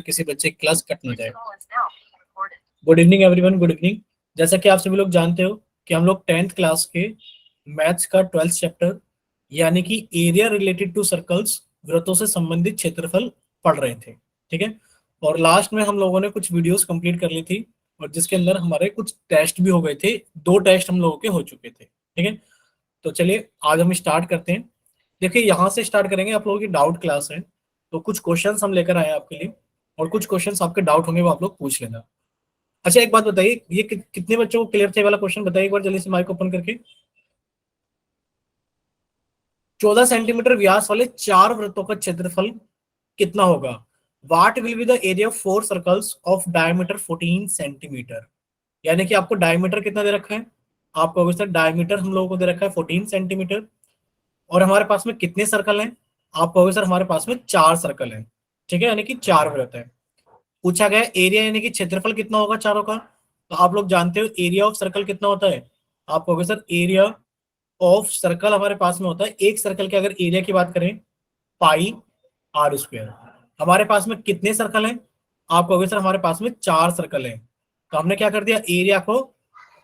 किसी बच्चे की क्लास कट ना जाए। Good evening everyone, good evening. जैसा कि आप सभी लोग जानते हो कि हम लोग 10th क्लास के मैथ्स का 12th चैप्टर यानी कि एरिया रिलेटेड टू सर्कल्स, वृत्तों से संबंधित क्षेत्रफल पढ़ रहे थे। ठीक है, और लास्ट में हम लोगों ने कुछ वीडियोस कंप्लीट कर ली थी और जिसके अंदर हमारे कुछ टेस्ट भी हो गए थे। 2 टेस्ट हम लोगों के हो चुके थे। ठीक है, तो चलिए आज हम स्टार्ट करते हैं। देखिए, यहाँ से स्टार्ट करेंगे। आप लोगों की डाउट क्लास है, तो कुछ क्वेश्चंस हम लेकर आए हैं आपके लिए और कुछ क्वेश्चंस आपके डाउट होंगे वो आप लोग पूछ लेना। अच्छा, एक बात बताइए, ये कितने बच्चों को क्लियर थे वाला क्वेश्चन बताइए एक बार जल्दी से माइक ओपन करके। 14 सेंटीमीटर व्यास वाले 4 वृत्तों का क्षेत्रफल कितना होगा? What will be the area of 4 circles of diameter 14 centimetre. यानी कि आपको डायमीटर कितना दे रखा है? आपको अभी डायमीटर हम लोगों को दे रखा है 14 सेंटीमीटर और हमारे पास में कितने सर्कल हैं? आप कहोगे सर हमारे पास में 4 सर्कल हैं। ठीक है, यानी कि 4 वृत्त है। पूछा गया एरिया यानी कि क्षेत्रफल कितना होगा चारों का। तो आप लोग जानते हो एरिया ऑफ सर्कल कितना होता है। आप कहोगे सर एरिया ऑफ सर्कल हमारे पास में होता है, एक सर्कल के अगर एरिया की बात करें पाई आर स्क्वायर। हमारे पास में कितने सर्कल हैं? आप कहोगे सर हमारे पास में 4 सर्कल हैं। तो हमने क्या कर दिया, एरिया को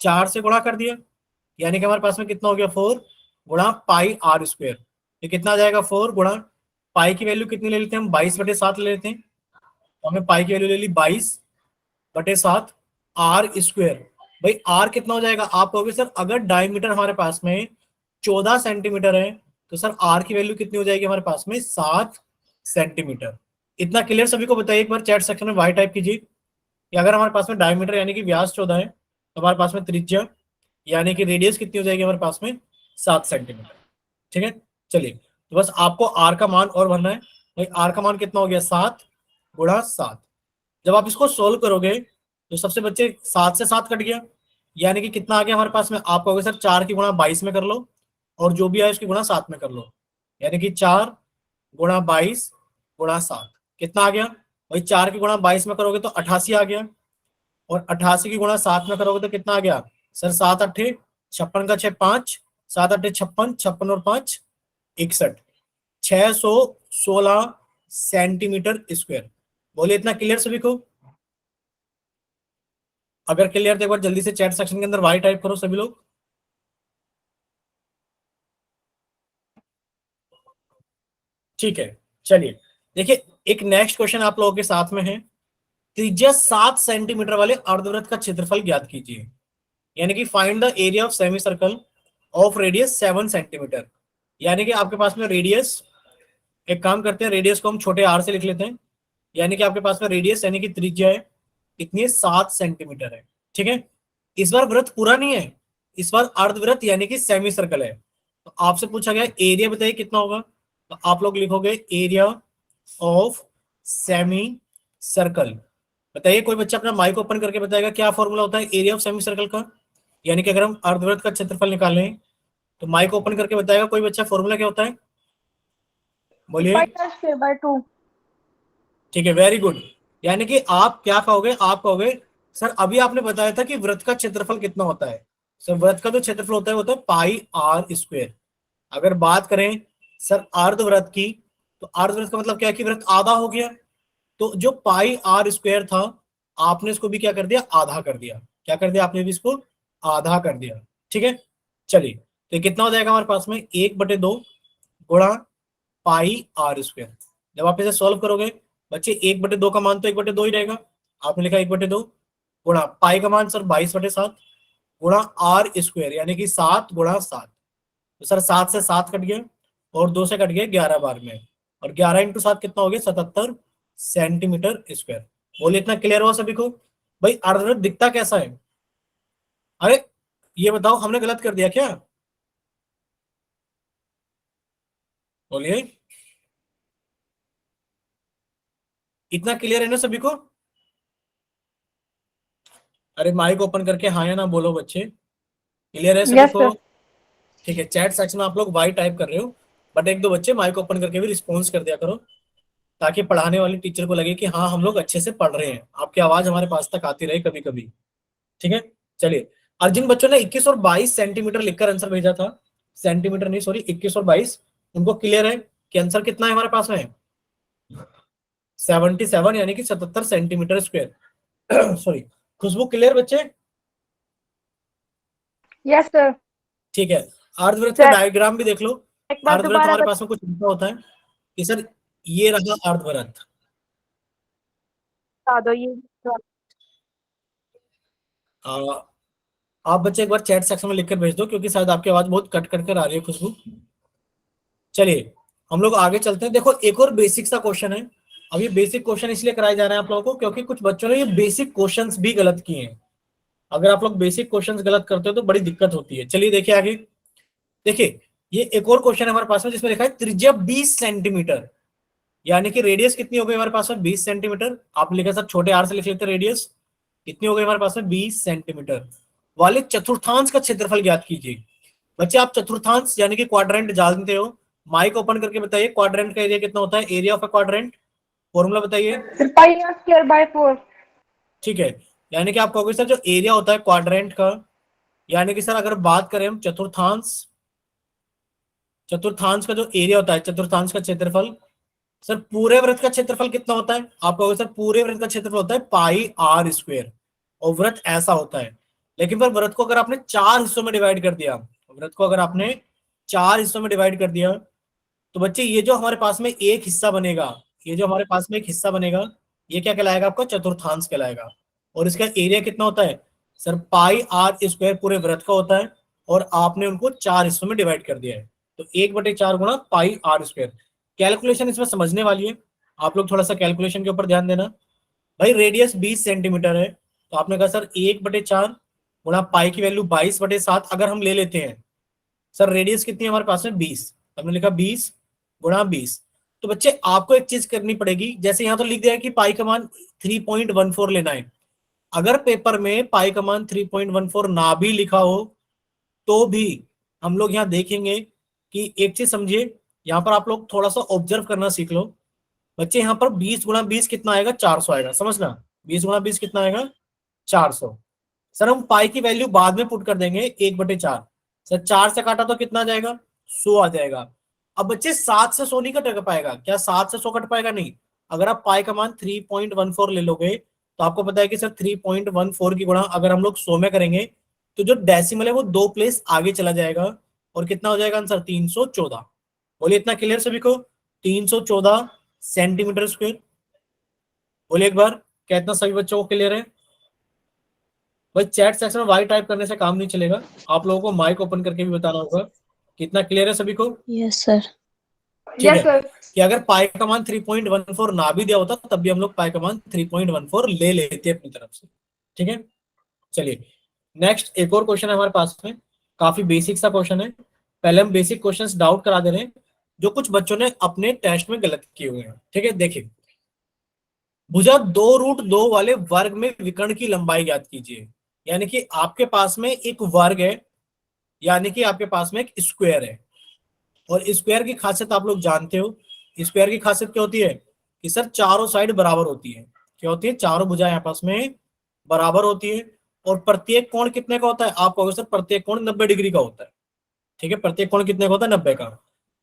4 से गुणा कर दिया, यानी कि हमारे पास में कितना हो गया 4 गुणा पाई आर स्क्वायर। ये कितना आ जाएगा 4 गुणा पाई की वैल्यू कितनी ले लेते हैं हम, 22/7 ले लेते हैं। तो हमने पाई की वैल्यू ले ली 22/7 आर स्क्वायर। भाई आर कितना हो जाएगा? आप कहोगे सर अगर डायमीटर हमारे पास में 14 सेंटीमीटर है तो सर आर की वैल्यू कितनी हो जाएगी हमारे पास में 7 सेंटीमीटर। इतना क्लियर सभी को बताइए एक बार चैट सेक्शन में वाई टाइप कीजिए कि अगर हमारे पास में डायमीटर यानी कि व्यास 14 है तो हमारे पास में त्रिज्या यानी कि रेडियस कितनी हो जाएगी हमारे पास में 7 सेंटीमीटर। ठीक है, चलिए तो बस आपको आर का मान और भरना है। भाई आर का मान कितना हो गया 7 गुणा 7। जब आप इसको सोल्व करोगे तो सबसे बच्चे 7 से 7 कट गया, यानी कि कितना आ गया हमारे पास में। आप कहोगे सर 4 की गुणा 22 में कर लो और जो भी आए उसकी गुणा 7 में कर लो, यानी कि 4 गुणा 22 गुणा 7 कितना आ गया। वही 4 की गुणा 22 में करोगे तो 88 आ गया और 88 की गुणा 7 में करोगे तो कितना आ गया सर 7 अट्ठे 56 का 6 5, 7 अट्ठे 56, 56 और 5 61, 616 सेंटीमीटर स्क्वायर। बोलिए इतना क्लियर सभी को? अगर क्लियर तो एक बार जल्दी से चैट सेक्शन के अंदर वाई टाइप करो सभी लोग। ठीक है, चलिए देखिए एक नेक्स्ट क्वेश्चन आप लोगों के साथ में है। त्रिज्या 7 सेंटीमीटर वाले अर्धवृत्त का क्षेत्रफल ज्ञात कीजिए, यानी कि find the area of semi circle of radius 7 centimetre. यानी कि आपके पास में रेडियस, एक काम करते हैं रेडियस को हम छोटे आर से लिख लेते हैं, यानी कि आपके पास में रेडियस यानी कि त्रिज्या है कितनी है 7 सेंटीमीटर है। ठीक है, इस बार वृत्त पूरा नहीं है, इस बार अर्धवृत्त यानी कि सेमी सर्कल है। तो आपसे पूछा गया एरिया बताइए कितना होगा। तो आप लोग लिखोगे एरिया ऑफ सेमी सर्कल। बताइए कोई बच्चा अपना माइक ओपन करके बताएगा क्या फॉर्मूला होता है एरिया ऑफ सेमी सर्कल का। यानी कि अगर हम अर्धवृत्त का क्षेत्रफल निकालें तो माइक ओपन करके बताएगा कोई बच्चा फॉर्मूला क्या होता है, बोलिए। ठीक है, वेरी गुड। यानी कि आप क्या कहोगे, आप कहोगे सर अभी आपने बताया था कि वृत्त का क्षेत्रफल कितना होता है। सर वृत्त का जो क्षेत्रफल होता है वो होता है पाई आर स्क्वायर। अगर बात करें सर अर्धवृत्त की, तो अर्धवृत्त का मतलब क्या है कि वृत्त आधा हो गया, तो जो पाई आर स्क्वायर था आपने इसको भी क्या कर दिया, आधा कर दिया। क्या कर दिया आपने भी इसको आधा कर दिया। ठीक है, चलिए तो ये कितना हो जाएगा हमारे पास में 1/2 गुणा पाई आर स्क्वायर। जब आप इसे सॉल्व करोगे बच्चे 1/2 का मान तो 1/2 ही रहेगा। आपने लिखा 1/2 गुणा पाई का मान सर 22/7 गुणा आर स्क्वायर यानी कि 7 गुणा 7। तो सर 7 से 7 कट गया और 2 से कट गया 11 बार में, और 11 इंटू 7 कितना हो गया 77 सेंटीमीटर स्क्वायर। बोलिए इतना क्लियर हुआ सभी को? भाई अर्धवृत्त दिखता कैसा है? अरे ये बताओ हमने गलत कर दिया क्या? बोलिए, इतना क्लियर है ना सभी को? अरे माइक ओपन करके हाँ या ना बोलो बच्चे, क्लियर है सभी को? ठीक है, चैट सेक्शन में आप लोग वाई टाइप कर रहे हो बट एक दो बच्चे माइक ओपन करके भी रिस्पॉन्स कर दिया करो ताकि पढ़ाने वाले टीचर को लगे कि हाँ हम लोग अच्छे से पढ़ रहे हैं, आपकी आवाज हमारे पास तक आती रहे कभी कभी। ठीक है, चलिए और जिन बच्चों ने 21 और 22 सेंटीमीटर लिखकर आंसर भेजा था, सेंटीमीटर नहीं सॉरी 21 और 22, उनको क्लियर है कि आंसर कितना है हमारे पास में? 77 यानी कि 77 सेंटीमीटर स्क्वायर। सॉरी। खुशबू क्लियर बच्चे? Yes sir. ठीक है। अर्धवृत्त का सर डायग्राम भी देख लो। एक बार अर्धवृत्त दोबारा हमारे पास में कुछ लिखा होता है कि सर ये रहा अर्धवृत्त। बता दो ये। आ, आप बच्चे एक बार चैट सेक्शन में लिखकर भेज दो, क्योंकि शायद आपकी आवाज बहुत कट कट कर आ रही है खुशबू। चलिए हम लोग आगे चलते हैं। देखो एक और बेसिक सा क्वेश्चन है। अब ये बेसिक क्वेश्चन इसलिए कराए जा रहे हैं आप लोगों को क्योंकि कुछ बच्चों ने ये बेसिक क्वेश्चंस भी गलत किए हैं। अगर आप लोग बेसिक क्वेश्चंस गलत करते हो तो बड़ी दिक्कत होती है। चलिए देखिए आगे। देखिए ये एक और क्वेश्चन है हमारे पास में जिसमें लिखा है त्रिज्या 20 सेंटीमीटर, यानी कि रेडियस कितनी हो गई हमारे पास में 20 सेंटीमीटर। आप लिखे सर छोटे आर से लिख लेते रेडियस कितनी हो गई हमारे पास में 20 सेंटीमीटर वाले चतुर्थांश का क्षेत्रफल ज्ञात कीजिए। बच्चे आप चतुर्थांश यानी कि क्वाड्रेंट जानते हो। माइक ओपन करके बताइए क्वाड्रेंट का एरिया कितना होता है, area of a quadrant formula बताइए। Sir pi R square by 4। ठीक है। यानी कि आप कहोगे सर जो एरिया होता है क्वाड्रेंट का, यानी कि सर अगर बात करें हम चतुर्थांश, चतुर्थांश का जो एरिया होता है चतुर्थांश का क्षेत्रफल, सर पूरे वृत्त का क्षेत्रफल कितना होता है? आप कहोगे सर पूरे वृत्त का क्षेत्रफल होता है पाई आर स्क्वायर। और वृत्त ऐसा होता है। लेकिन पर वृत्त को अगर आपने चार हिस्सों में डिवाइड कर दिया, वृत्त को अगर आपने चार हिस्सों में डिवाइड कर दिया, तो बच्चे ये जो हमारे पास में एक हिस्सा बनेगा, ये जो हमारे पास में एक हिस्सा बनेगा, ये क्या कहलाएगा? आपका चतुर्थांश कहलाएगा। और इसका एरिया कितना होता है? सर पाई आर स्क्वायर पूरे वृत्त का होता है, और आपने उनको चार हिस्सों में डिवाइड कर दिया है। तो 1/4 गुणा पाई आर स्क्वायर। कैलकुलेशन इसमें समझने वाली है, आप लोग थोड़ा सा कैलकुलेशन के ऊपर ध्यान देना। भाई रेडियस 20 सेंटीमीटर है, तो आपने कहा सर 1/4 गुणा पाई की वैल्यू 22/7 अगर हम ले लेते हैं। सर रेडियस कितनी है हमारे पास में 20, हमने लिखा 20 गुणा 20। तो बच्चे आपको एक चीज करनी पड़ेगी, जैसे यहां तो लिख दिया है कि पाई का मान 3.14 लेना है। अगर पेपर में पाई का मान 3.14 ना भी लिखा हो तो भी हम लोग यहाँ देखेंगे कि एक चीज समझिए, यहाँ पर आप लोग थोड़ा सा ऑब्जर्व करना सीख लो। बच्चे यहाँ पर 20 गुणा 20 कितना आएगा? 400 आएगा, समझना। 20 गुणा 20 कितना आएगा? 400। सर हम पाई की वैल्यू बाद में पुट कर देंगे 1/4। सर 4 से काटा तो कितना आ जाएगा? 100 आ जाएगा। अब बच्चे 7 से 100 नहीं कट पाएगा क्या? 7 से 100 कट पाएगा नहीं। अगर आप पाई का मान 3.14 ले लोगे तो आपको पता है कि सर 3.14 की गुणा अगर हम लोग 100 में करेंगे तो जो डेसिमल है वो 2 प्लेस आगे चला जाएगा, और कितना हो जाएगा आंसर? 314। बोलिए इतना क्लियर सभी को? 314 सेंटीमीटर स्क्वायर। बोलिए एक बार, क्या इतना सभी बच्चों को क्लियर है? भाई चैट सेक्शन में वाई टाइप करने से काम नहीं चलेगा, आप लोगों को माइक ओपन करके भी बताना होगा। कितना क्लियर है सभी को? Yes sir. ठीक है। Yes sir. कि अगर पाई का मान 3.14 ना भी दिया होता तब भी हम लोग पाई का मान 3.14 ले लेते अपनी तरफ से। ठीक है। चलिए नेक्स्ट एक और क्वेश्चन है हमारे पास में, काफी बेसिक सा क्वेश्चन है। पहले हम बेसिक क्वेश्चंस डाउट करा दे रहे हैं जो कुछ बच्चों ने अपने टेस्ट में गलत किए हुए हैं। ठीक है देखिए, भुजा 2√2 वाले वर्ग में विकर्ण की लंबाई ज्ञात कीजिए। यानी कि आपके पास में एक वर्ग है, यानी कि आपके पास में एक स्क्वायर है, और स्क्वायर की खासियत आप लोग जानते हो। स्क्वायर की खासियत क्या होती है? कि सर चारों साइड बराबर होती है। क्या होती है? चारों भुजाएं आपस में बराबर होती है। और प्रत्येक कोण कितने का होता है? आप कहोगे सर प्रत्येक कोण 90 डिग्री का होता है। ठीक है, प्रत्येक कोण कितने का होता है? 90 का।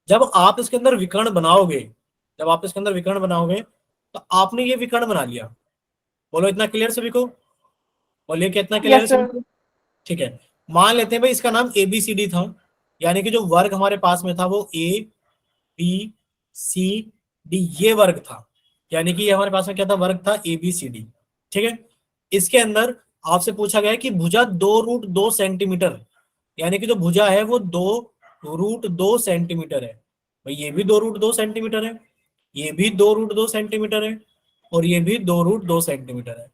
जब आप इसके अंदर विकर्ण बनाओगे, जब आप इसके अंदर विकर्ण बनाओगे तो आपने ये विकर्ण बना लिया। बोलो इतना क्लियर सभी को? बोलिए क्या इतना क्लियर है यस सभी सर। को? ठीक है। मान लेते हैं भाई इसका नाम ABCD था, यानी कि जो वर्ग हमारे पास में था वो ABCD ये वर्ग था। यानी कि ये हमारे पास में क्या था? वर्ग था ABCD। ठीक है। इसके अंदर आपसे पूछा गया है कि भुजा 2√2 सेंटीमीटर, यानी कि जो भुजा है वो 2√2 सेंटीमीटर है। भाई ये भी 2√2 सेंटीमीटर है, ये भी 2√2 सेंटीमीटर है, और ये भी 2√2 सेंटीमीटर है।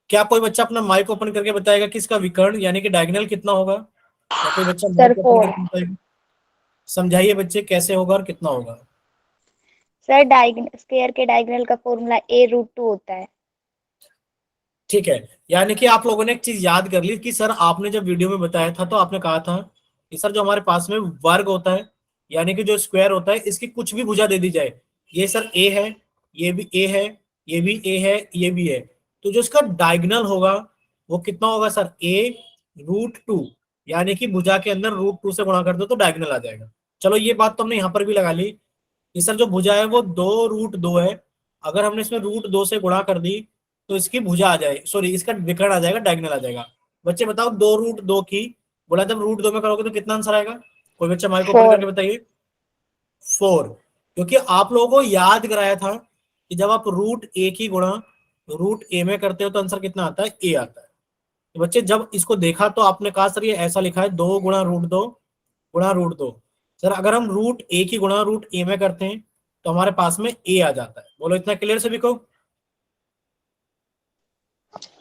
क्या कोई बच्चा अपना माइक ओपन करके बताएगा कि इसका विकर्ण यानी कि डायगोनल कितना होगा? क्या कोई बच्चा सर माइक ओपन 4। करके बताएगा? समझाइए बच्चे कैसे होगा और कितना होगा? सर डायगोनल स्क्वायर के डायगोनल का फॉर्मूला a√2 होता है। ठीक है। यानी कि आप लोगों ने एक चीज याद कर ली कि सर आपने जब वीडियो में बताया था तो आपने कहा था कि सर जो हमारे पास में वर्ग होता है, यानी कि जो स्क्वायर होता है, इसकी कुछ भी भुजा दे दी जाए, ये सर ए है, ये भी ए है, ये भी ए है, ये भी है, तो जो इसका डायगोनल होगा वो कितना होगा सर? a√2। यानी कि भुजा के अंदर √2 से गुणा कर दो तो डायगोनल आ जाएगा। चलो ये बात तो हमने यहाँ पर भी लगा ली कि सर जो भुजा है वो 2√2 है। अगर हमने इसमें √2 से गुणा कर दी तो इसकी भुजा आ जाए, सॉरी इसका विकर्ण आ जाएगा, डायगोनल आ जाएगा। बच्चे बताओ 2√2 की गुणा जब √2 में करोगे तो कितना आंसर आएगा? कोई बच्चा माइक ओपन 4. करके बताइए। 4। क्योंकि आप लोगों को याद कराया था कि जब आप √a की गुणा √a में करते हो तो आंसर कितना आता है? a आता है। तो बच्चे जब इसको देखा तो आपने कहा सर ये ऐसा लिखा है 2 गुणा √2 गुणा √2। सर अगर हम √a की गुणा √a में करते हैं तो हमारे पास में a आ जाता है। बोलो इतना क्लियर सभी को?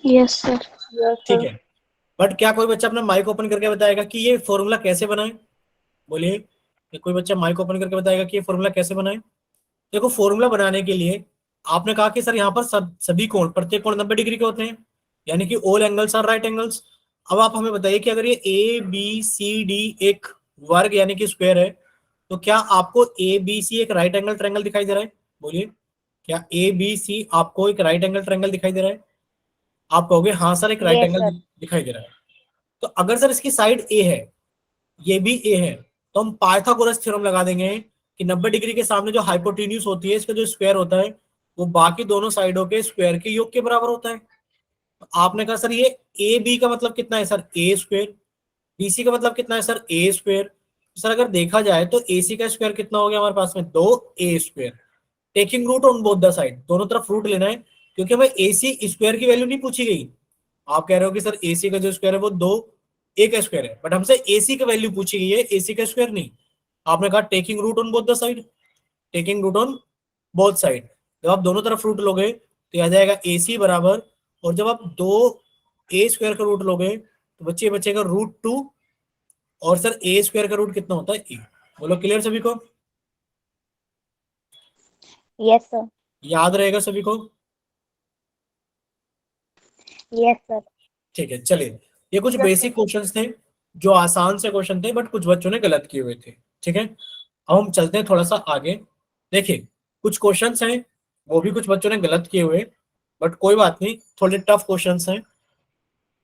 Yes, sir. Yes, ठीक sir. है। बट क्या कोई बच्चा अपना माइक ओपन करके बताएगा कि ये फॉर्मूला कैसे बनाए? बोलिए, कि कोई बच्चा माइक ओपन करके बताएगा कि ये फॉर्मूला कैसे बनाए? देखो फॉर्मूला बनाने के लिए आपने कहा कि सर यहाँ पर सभी कोण, प्रत्येक कोण 90 डिग्री के होते हैं, यानी कि all angles are right angles. अब आप हमें बताइए कि अगर ये ए बी सी डी एक वर्ग यानी कि स्क्वायर है तो क्या आपको ए बी सी एक राइट एंगल ट्रायंगल दिखाई दे रहा है? बोलिए, क्या ए बी सी आपको एक राइट एंगल ट्रायंगल दिखाई दे रहा है? आप कहोगे हाँ सर एक राइट Yes, एंगल sir. दिखाई दे रहा है। तो अगर सर इसकी साइड ए है, ये भी ए है, तो हम पाइथागोरस थ्योरम लगा देंगे कि 90 डिग्री के सामने जो हाइपोटेन्यूज होती है, इसका जो स्क्वायर होता है वो बाकी दोनों साइडों के स्क्वायर के योग के बराबर होता है। तो आपने कहा सर ये ए बी का मतलब कितना है? सर ए स्क्वायर। बी सी का मतलब कितना है? सर ए स्क्वायर। सर अगर देखा जाए तो ए सी का स्क्वायर कितना हो गया हमारे पास में? 2a square. Taking root on both the side, दोनों तरफ रूट लेना है, क्योंकि हमें ए सी स्क्वायर की वैल्यू नहीं पूछी गई। आप कह रहे हो कि सर ए सी का जो स्क्वायर है वो 2a का स्क्वायर है, बट हमसे ए सी की वैल्यू पूछी गई है, ए सी का स्क्वायर नहीं। आपने कहा taking root on both the side, taking root on both side. जब आप दोनों तरफ रूट लोगे तो आ जाएगा ए सी बराबर, और जब आप 2a स्क्वायर का रूट लोगे तो बच्चे बचेगा √2, और सर a स्क्वायर का रूट कितना होता है? a। बोलो क्लियर सभी को? Yes, sir. याद रहेगा सभी को? Yes, sir. ठीक है, चलिए ये कुछ Yes, बेसिक क्वेश्चंस थे जो आसान से क्वेश्चन थे, बट कुछ बच्चों ने गलत किए हुए थे। ठीक है, अब हम चलते हैं थोड़ा सा आगे। देखिए कुछ क्वेश्चंस हैं वो भी कुछ बच्चों ने गलत किए हुए, बट कोई बात नहीं, थोड़े टफ क्वेश्चंस हैं,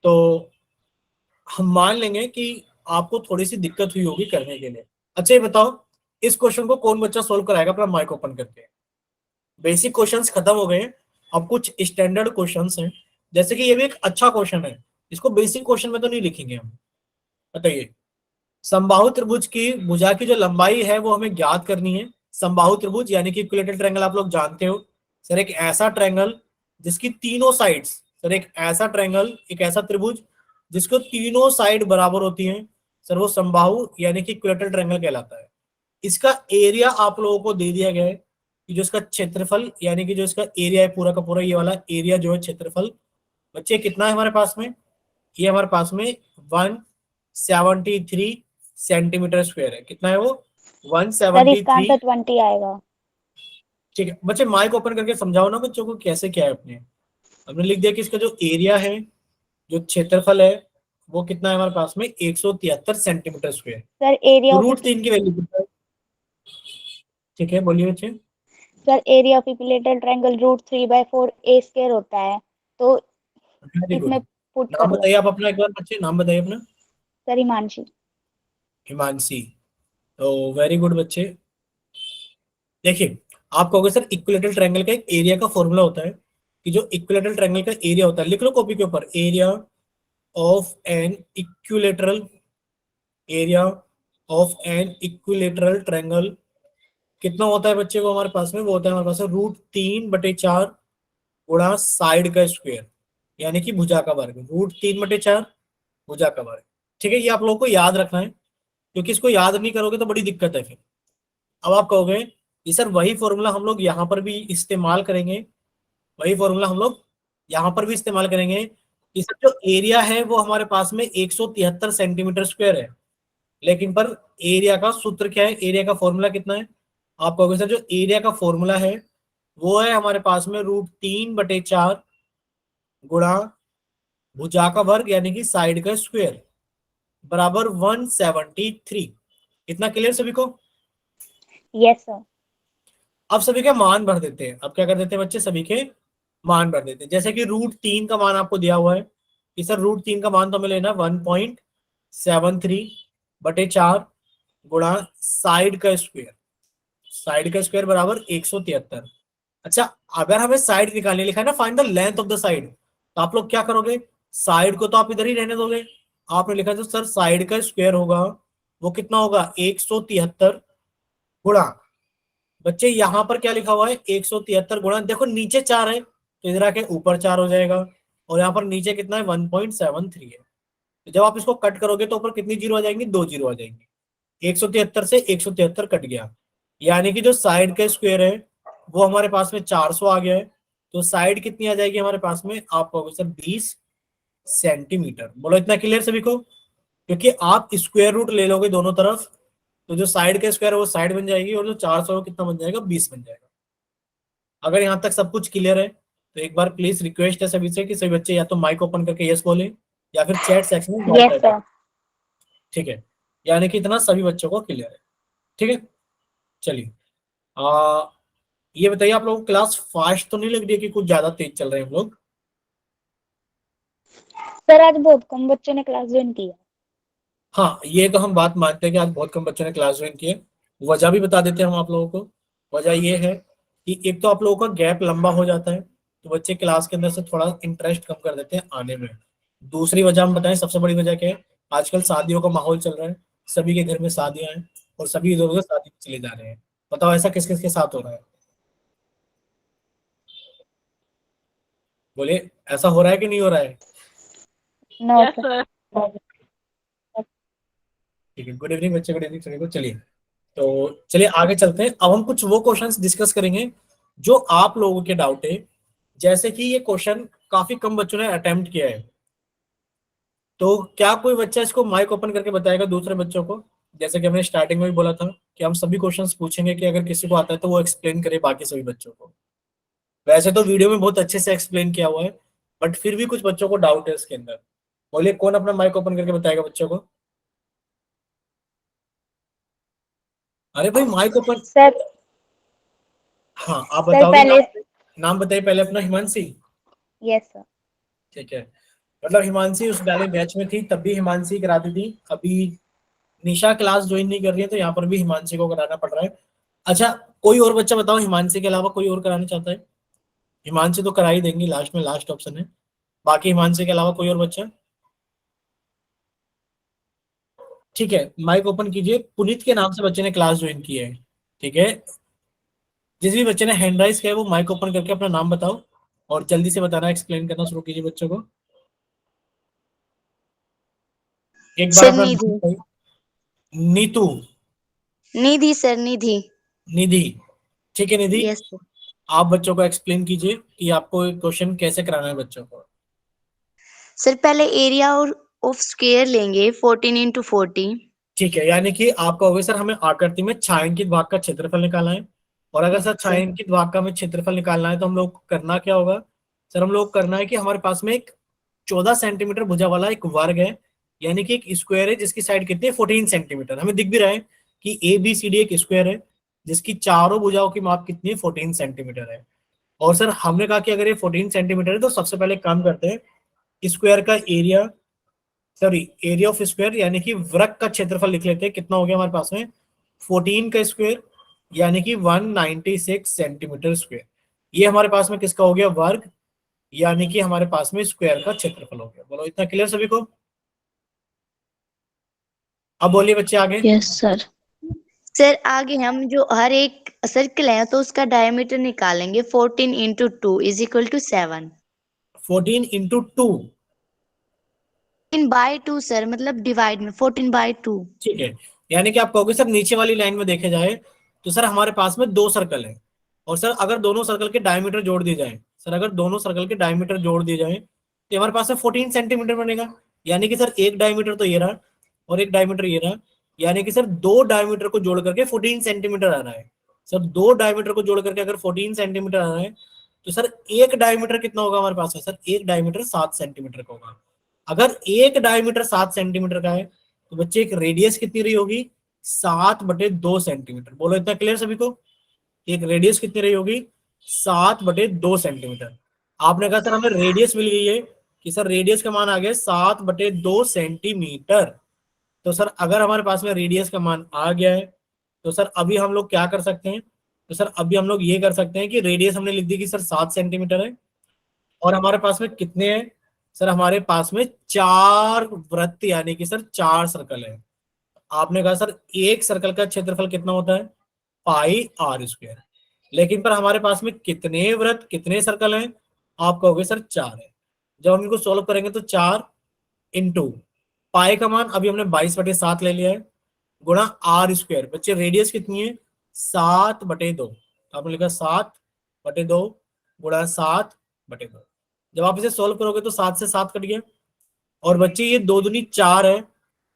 तो हम मान लेंगे कि आपको थोड़ी सी दिक्कत हुई होगी करने के लिए। अच्छा ये बताओ, इस क्वेश्चन को कौन बच्चा सोल्व कराएगा अपना माइक ओपन करके? बेसिक क्वेश्चंस खत्म हो गए, अब कुछ स्टैंडर्ड क्वेश्चंस हैं। जैसे कि ये भी एक अच्छा क्वेश्चन है, इसको बेसिक क्वेश्चन में तो नहीं लिखेंगे हम। बताइए, समबाहु त्रिभुज की भुजा की जो लंबाई है वो हमें ज्ञात करनी है। समबाहु त्रिभुज यानी कि इक्विलेटरल ट्रायंगल आप लोग जानते हो। सर एक ऐसा ट्रायंगल जिसकी तीनों साइड्स, सर एक ऐसा ट्रायंगल, एक ऐसा त्रिभुज जिसको तीनों साइड बराबर होती हैं, सर वो समबाहु यानी कि इक्विलेटरल ट्रायंगल कहलाता है। इसका एरिया आप लोगों को दे दिया गया है कि जो इसका क्षेत्रफल यानी कि जो इसका एरिया है पूरा का पूरा, ये वाला एरिया जो है क्षेत्रफल, बच्चे कितना है हमारे पास में? ये हमारे पास में 173 सेंटीमीटर स्क्वायर है। कितना है वो? सर इसका 173। आंसर 20 आएगा। ठीक है बच्चे, माइक ओपन करके समझाओ ना बच्चों को कैसे क्या है। अपने हमने लिख दिया कि इसका जो एरिया है, जो क्षेत्रफल है, वो कितना है हमारे पास में? 173 सेंटीमीटर स्क्वायर। सर एरिया तो ऑफ √3 की वैल्यू कितना है? ठीक है बोलिए बच्चे। Sir area of equilateral triangle √3/4 a² होता है, तो वेरी गुड। इसमें पुट नाम करो। बताइए आप अपना एक बार, बच्चे नाम बताइए अपना। सर हिमांशी। हिमांशी। तो वेरी गुड बच्चे। देखिए, आप कहोगे सर इक्विलेटरल ट्रायंगल का एक एरिया का फॉर्मूला होता है कि जो इक्विलेटरल ट्रायंगल का एरिया होता है, लिख लो कॉपी के ऊपर, area of an equilateral, area of an equilateral triangle कितना होता है बच्चे? को हमारे पास में वो होता है हमारे पास √3/4 गुणा साइड का स्क्वायर, यानी कि भुजा का वर्ग। √3/4 भुजा का वर्ग। ठीक है, ये आप लोगों को याद रखना है, क्योंकि इसको याद नहीं करोगे तो बड़ी दिक्कत है फिर। अब आप कहोगे ये सर वही फॉर्मूला हम लोग यहाँ पर भी इस्तेमाल करेंगे, वही फॉर्मूला हम लोग यहाँ पर भी इस्तेमाल करेंगे कि सर जो एरिया है वो हमारे पास में 173 सेंटीमीटर स्क्वायर है, लेकिन पर एरिया का सूत्र क्या है? एरिया का फॉर्मूला कितना है? आप कहोगे सर जो एरिया का फॉर्मूला है वो है हमारे पास में √3/4 गुणा भुजा का वर्ग यानी कि साइड का स्क्वायर बराबर 173। इतना क्लियर सभी को? Yes sir. अब सभी के मान भर देते हैं। अब क्या कर देते हैं बच्चे? सभी के मान भर देते हैं। जैसे कि √3 का मान आपको दिया हुआ है कि सर √3 का मान तो हमें लेना 1.73/4 गुणा साइड का स्क्वायर, साइड का स्क्वायर बराबर 173। अच्छा, अगर हमें साइड निकालनी, लिखा है ना find the length of the side, तो आप लोग क्या करोगे, साइड को तो आप इधर ही रहने दोगे। आपने लिखा तो सर साइड का स्क्वायर होगा, वो कितना होगा 173 गुणा, बच्चे यहाँ पर क्या लिखा हुआ है 173 गुणा, देखो नीचे 4 है तो इधर आके ऊपर 4 हो जाएगा, और यहाँ पर नीचे कितना है 1.73 है। तो जब आप इसको कट करोगे तो ऊपर कितनी जीरो आ जाएंगी, 2 जीरो आ जाएंगी। 173 से 173 कट गया, यानी कि जो साइड का स्क्वायर है वो हमारे पास में 400 आ गया है। तो साइड कितनी आ जाएगी हमारे पास में, आप कहोगे सर 20 सेंटीमीटर। बोलो इतना क्लियर सभी को, क्योंकि आप स्क्वायर रूट ले लोगे दोनों तरफ, तो जो साइड का स्क्वायर है वो साइड बन जाएगी, और जो 400 कितना बन जाएगा 20 बन जाएगा। अगर यहाँ तक सब कुछ क्लियर है तो एक बार प्लीज रिक्वेस्ट है सभी से कि सभी बच्चे या तो माइक ओपन करके यस बोले, या फिर चैट सेक्शन में Yes, टाइप sir. करें। ठीक है, यानी कि इतना सभी बच्चों को क्लियर है। ठीक है, चलिए ये बताइए, आप लोगों को क्लास फास्ट तो नहीं लग रही है कि कुछ ज्यादा तेज चल रहे हैं हम लोग? सर आज बहुत कम बच्चों ने क्लास ज्वाइन की है। हाँ, ये तो हम बात मानते हैं कि आज बहुत कम बच्चों ने क्लास ज्वाइन की है। वजह भी बता देते हैं हम आप लोगों को। वजह ये है कि एक तो आप लोगों का गैप लंबा हो जाता है, तो बच्चे क्लास के अंदर से थोड़ा इंटरेस्ट कम कर देते हैं आने में। दूसरी वजह हम बताएं, सबसे बड़ी वजह क्या है, आजकल शादियों का माहौल चल रहा है, सभी के घर में शादियां हैं और सभी इधर उधर शादी में चले जा रहे हैं। बताओ ऐसा किस किस के साथ हो रहा है? बोले, ऐसा हो रहा है कि नहीं हो रहा है? No Yes, sir. sir. ठीक है, गुड इवनिंग बच्चे, गुड इवनिंग सभी को। चलिए, तो चलिए आगे चलते हैं। अब हम कुछ वो क्वेश्चंस डिस्कस करेंगे जो आप लोगों के डाउट है। जैसे कि ये क्वेश्चन काफी कम बच्चों ने अटेम्प्ट किया है, तो क्या कोई बच्चा इसको माइक ओपन करके बताएगा दूसरे बच्चों को? जैसे कि हमने स्टार्टिंग में भी बोला था कि हम सभी क्वेश्चंस पूछेंगे कि अगर किसी को आता है तो वो एक्सप्लेन करे बाकी सभी बच्चों को। वैसे तो वीडियो में बहुत अच्छे से एक्सप्लेन किया हुआ है, बट फिर भी कुछ बच्चों को डाउट है इसके अंदर। बोलिए कौन अपना माइक ओपन करके बताएगा बच्चों को? अरे भाई माइक ओपन। सर हाँ आप सर बताओगे पहले। नाम? नाम बताइए पहले अपना, हिमांशी। Yes sir. ठीक है, मतलब हिमांशी उस वाले बैच में थी तब भी हिमांशी कराती थी, अभी निशा क्लास ज्वाइन नहीं कर रही है तो यहाँ पर भी हिमांशी को कराना पड़ रहा है। अच्छा, कोई और बच्चा बताओ हिमांशी के अलावा कोई और कराना चाहता है? हिमांशी तो करा ही देंगी, लास्ट में लास्ट ऑप्शन है। बाकी हिमांशी के अलावा कोई और बच्चा? ठीक है, माइक ओपन कीजिए। पुनीत के नाम से बच्चे ने क्लास ज्वाइन की है। ठीक है, जिस भी बच्चे ने हैंड राइज किया है वो माइक ओपन करके अपना नाम बताओ और जल्दी से बताना, एक्सप्लेन करना शुरू कीजिए बच्चों को। एक बार सर अपना नाम निधि। बताइए। नीतू? निधि सर निधि। निधि? ठीक है निधि, यस सर। आप बच्चों को एक्सप्लेन कीजिए कि आपको क्वेश्चन कैसे कराना है बच्चों को। सर पहले एरिया और ऑफ स्क्वायर लेंगे 14 × 40। ठीक है, यानी कि आपका होगा सर हमें आकृति में छायांकित भाग का क्षेत्रफल निकालना है। और अगर सर सर छायांकित भाग का हमें क्षेत्रफल निकालना है तो हम लोग को करना क्या होगा? सर हम लोग को करना है कि हमारे पास में एक 14 सेंटीमीटर भुजा वाला एक वर्ग है, यानी कि एक स्क्वायर है जिसकी साइड कितनी है 14 सेंटीमीटर। हमें दिख भी रहा है कि ए बी सी डी एक स्क्वायर है जिसकी चारों भुजाओं की माप कितनी है 14 सेंटीमीटर है। और सर हमने कहा कि अगर ये 14 सेंटीमीटर है तो सबसे पहले एक काम करते हैं, स्क्वायर का area, sorry area of square यानी कि वृत्त का क्षेत्रफल लिख लेते हैं। कितना हो गया हमारे पास में 14 का स्क्वायर, यानी कि 196 सेंटीमीटर स्क्वायर। ये हमारे पास में किसका हो गया, वर्ग, यानी कि हमारे पास में स्क्वायर का क्षेत्रफल हो गया। बोलो इतना क्लियर सभी को? अब बोलिए बच्चे आगे। Yes, sir. सर आगे हम जो हर एक सर्कल है तो उसका डायमीटर निकालेंगे 14 × 2 = 7। 14 × 2? 14/2 सर, मतलब डिवाइड में 14/2। ठीक है, यानी कि आप कहोगे सर नीचे वाली लाइन में देखे जाए तो सर हमारे पास में दो सर्कल है, और सर अगर दोनों सर्कल के डायमीटर जोड़ दिए जाए, सर अगर दोनों सर्कल के डायमीटर जोड़ दिए जाए तो हमारे पास में 14 सेंटीमीटर बनेगा। यानी कि सर एक डायमीटर तो ये रहा और एक डायमीटर ये रहा, यानी कि सर दो डायमीटर को जोड़ करके 14 सेंटीमीटर आ रहा है। सर दो डायमीटर को जोड़ करके अगर 14 सेंटीमीटर आ रहा है तो सर एक डायमीटर कितना होगा हमारे पास में? सर एक डायमीटर 7 सेंटीमीटर का होगा। अगर एक डायमीटर 7 सेंटीमीटर का है तो बच्चे एक रेडियस कितनी रही होगी, 7/2 सेंटीमीटर। बोलो इतना क्लियर सभी को? एक रेडियस कितनी रही होगी, 7/2 सेंटीमीटर। आपने कहा सर हमें रेडियस मिल गई है, कि सर रेडियस का मान आ गया 7/2 सेंटीमीटर। तो सर अगर हमारे पास में रेडियस का मान आ गया है तो सर अभी हम लोग क्या कर सकते हैं, तो सर अभी हम लोग ये कर सकते हैं कि रेडियस हमने लिख दी कि सर 7 सेंटीमीटर है, और हमारे पास में कितने हैं सर, हमारे पास में 4 वृत्त यानी कि सर 4 सर्कल है। आपने कहा सर एक सर्कल का क्षेत्रफल कितना होता है, पाई आर स्क्वायर, लेकिन पर हमारे पास में कितने वृत्त कितने सर्कल हैं, आप कहोगे सर 4 है। जब हम इनको सोल्व करेंगे तो 4 इंटू पाई का मान अभी हमने 22/7 ले लिया है, गुणा आर स्क्वायर, बच्चे रेडियस कितनी है 7/2, आपने लिखा 7/2 गुणा 7/2। जब आप इसे सोल्व करोगे तो 7 से 7 कट गया, और बच्चे ये 2 दूनी 4 है,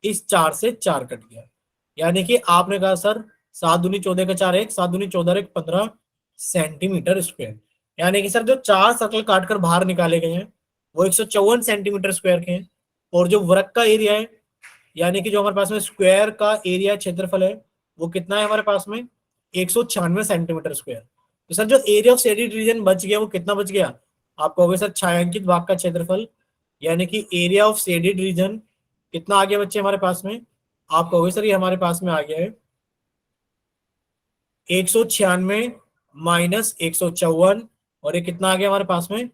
इस 4 से 4 कट गया, यानी कि आपने कहा सर 7 दूनी 14 का 4 1, 7 दूनी 14 1 15 सेंटीमीटर स्क्वायर। यानी कि सर जो 4 सर्कल काटकर बाहर निकाले गए हैं वो 154 सेंटीमीटर स्क्वायर के हैं, और जो वृत्त का एरिया है यानी कि जो हमारे पास में स्क्वायर का एरिया क्षेत्रफल है वो कितना है हमारे पास में 196 सेंटीमीटर स्क्वायर। तो सर जो एरिया ऑफ शेडेड रीजन बच गया वो कितना बच गया, आप कहोगे सर छायांकित भाग का क्षेत्रफल, यानी कि एरिया ऑफ शेडेड रीजन कितना आ गया बच्चे हमारे पास में, आप कहोगे सर ये हमारे पास में आ गया है 196 माइनस 154, और ये कितना आ गया हमारे पास में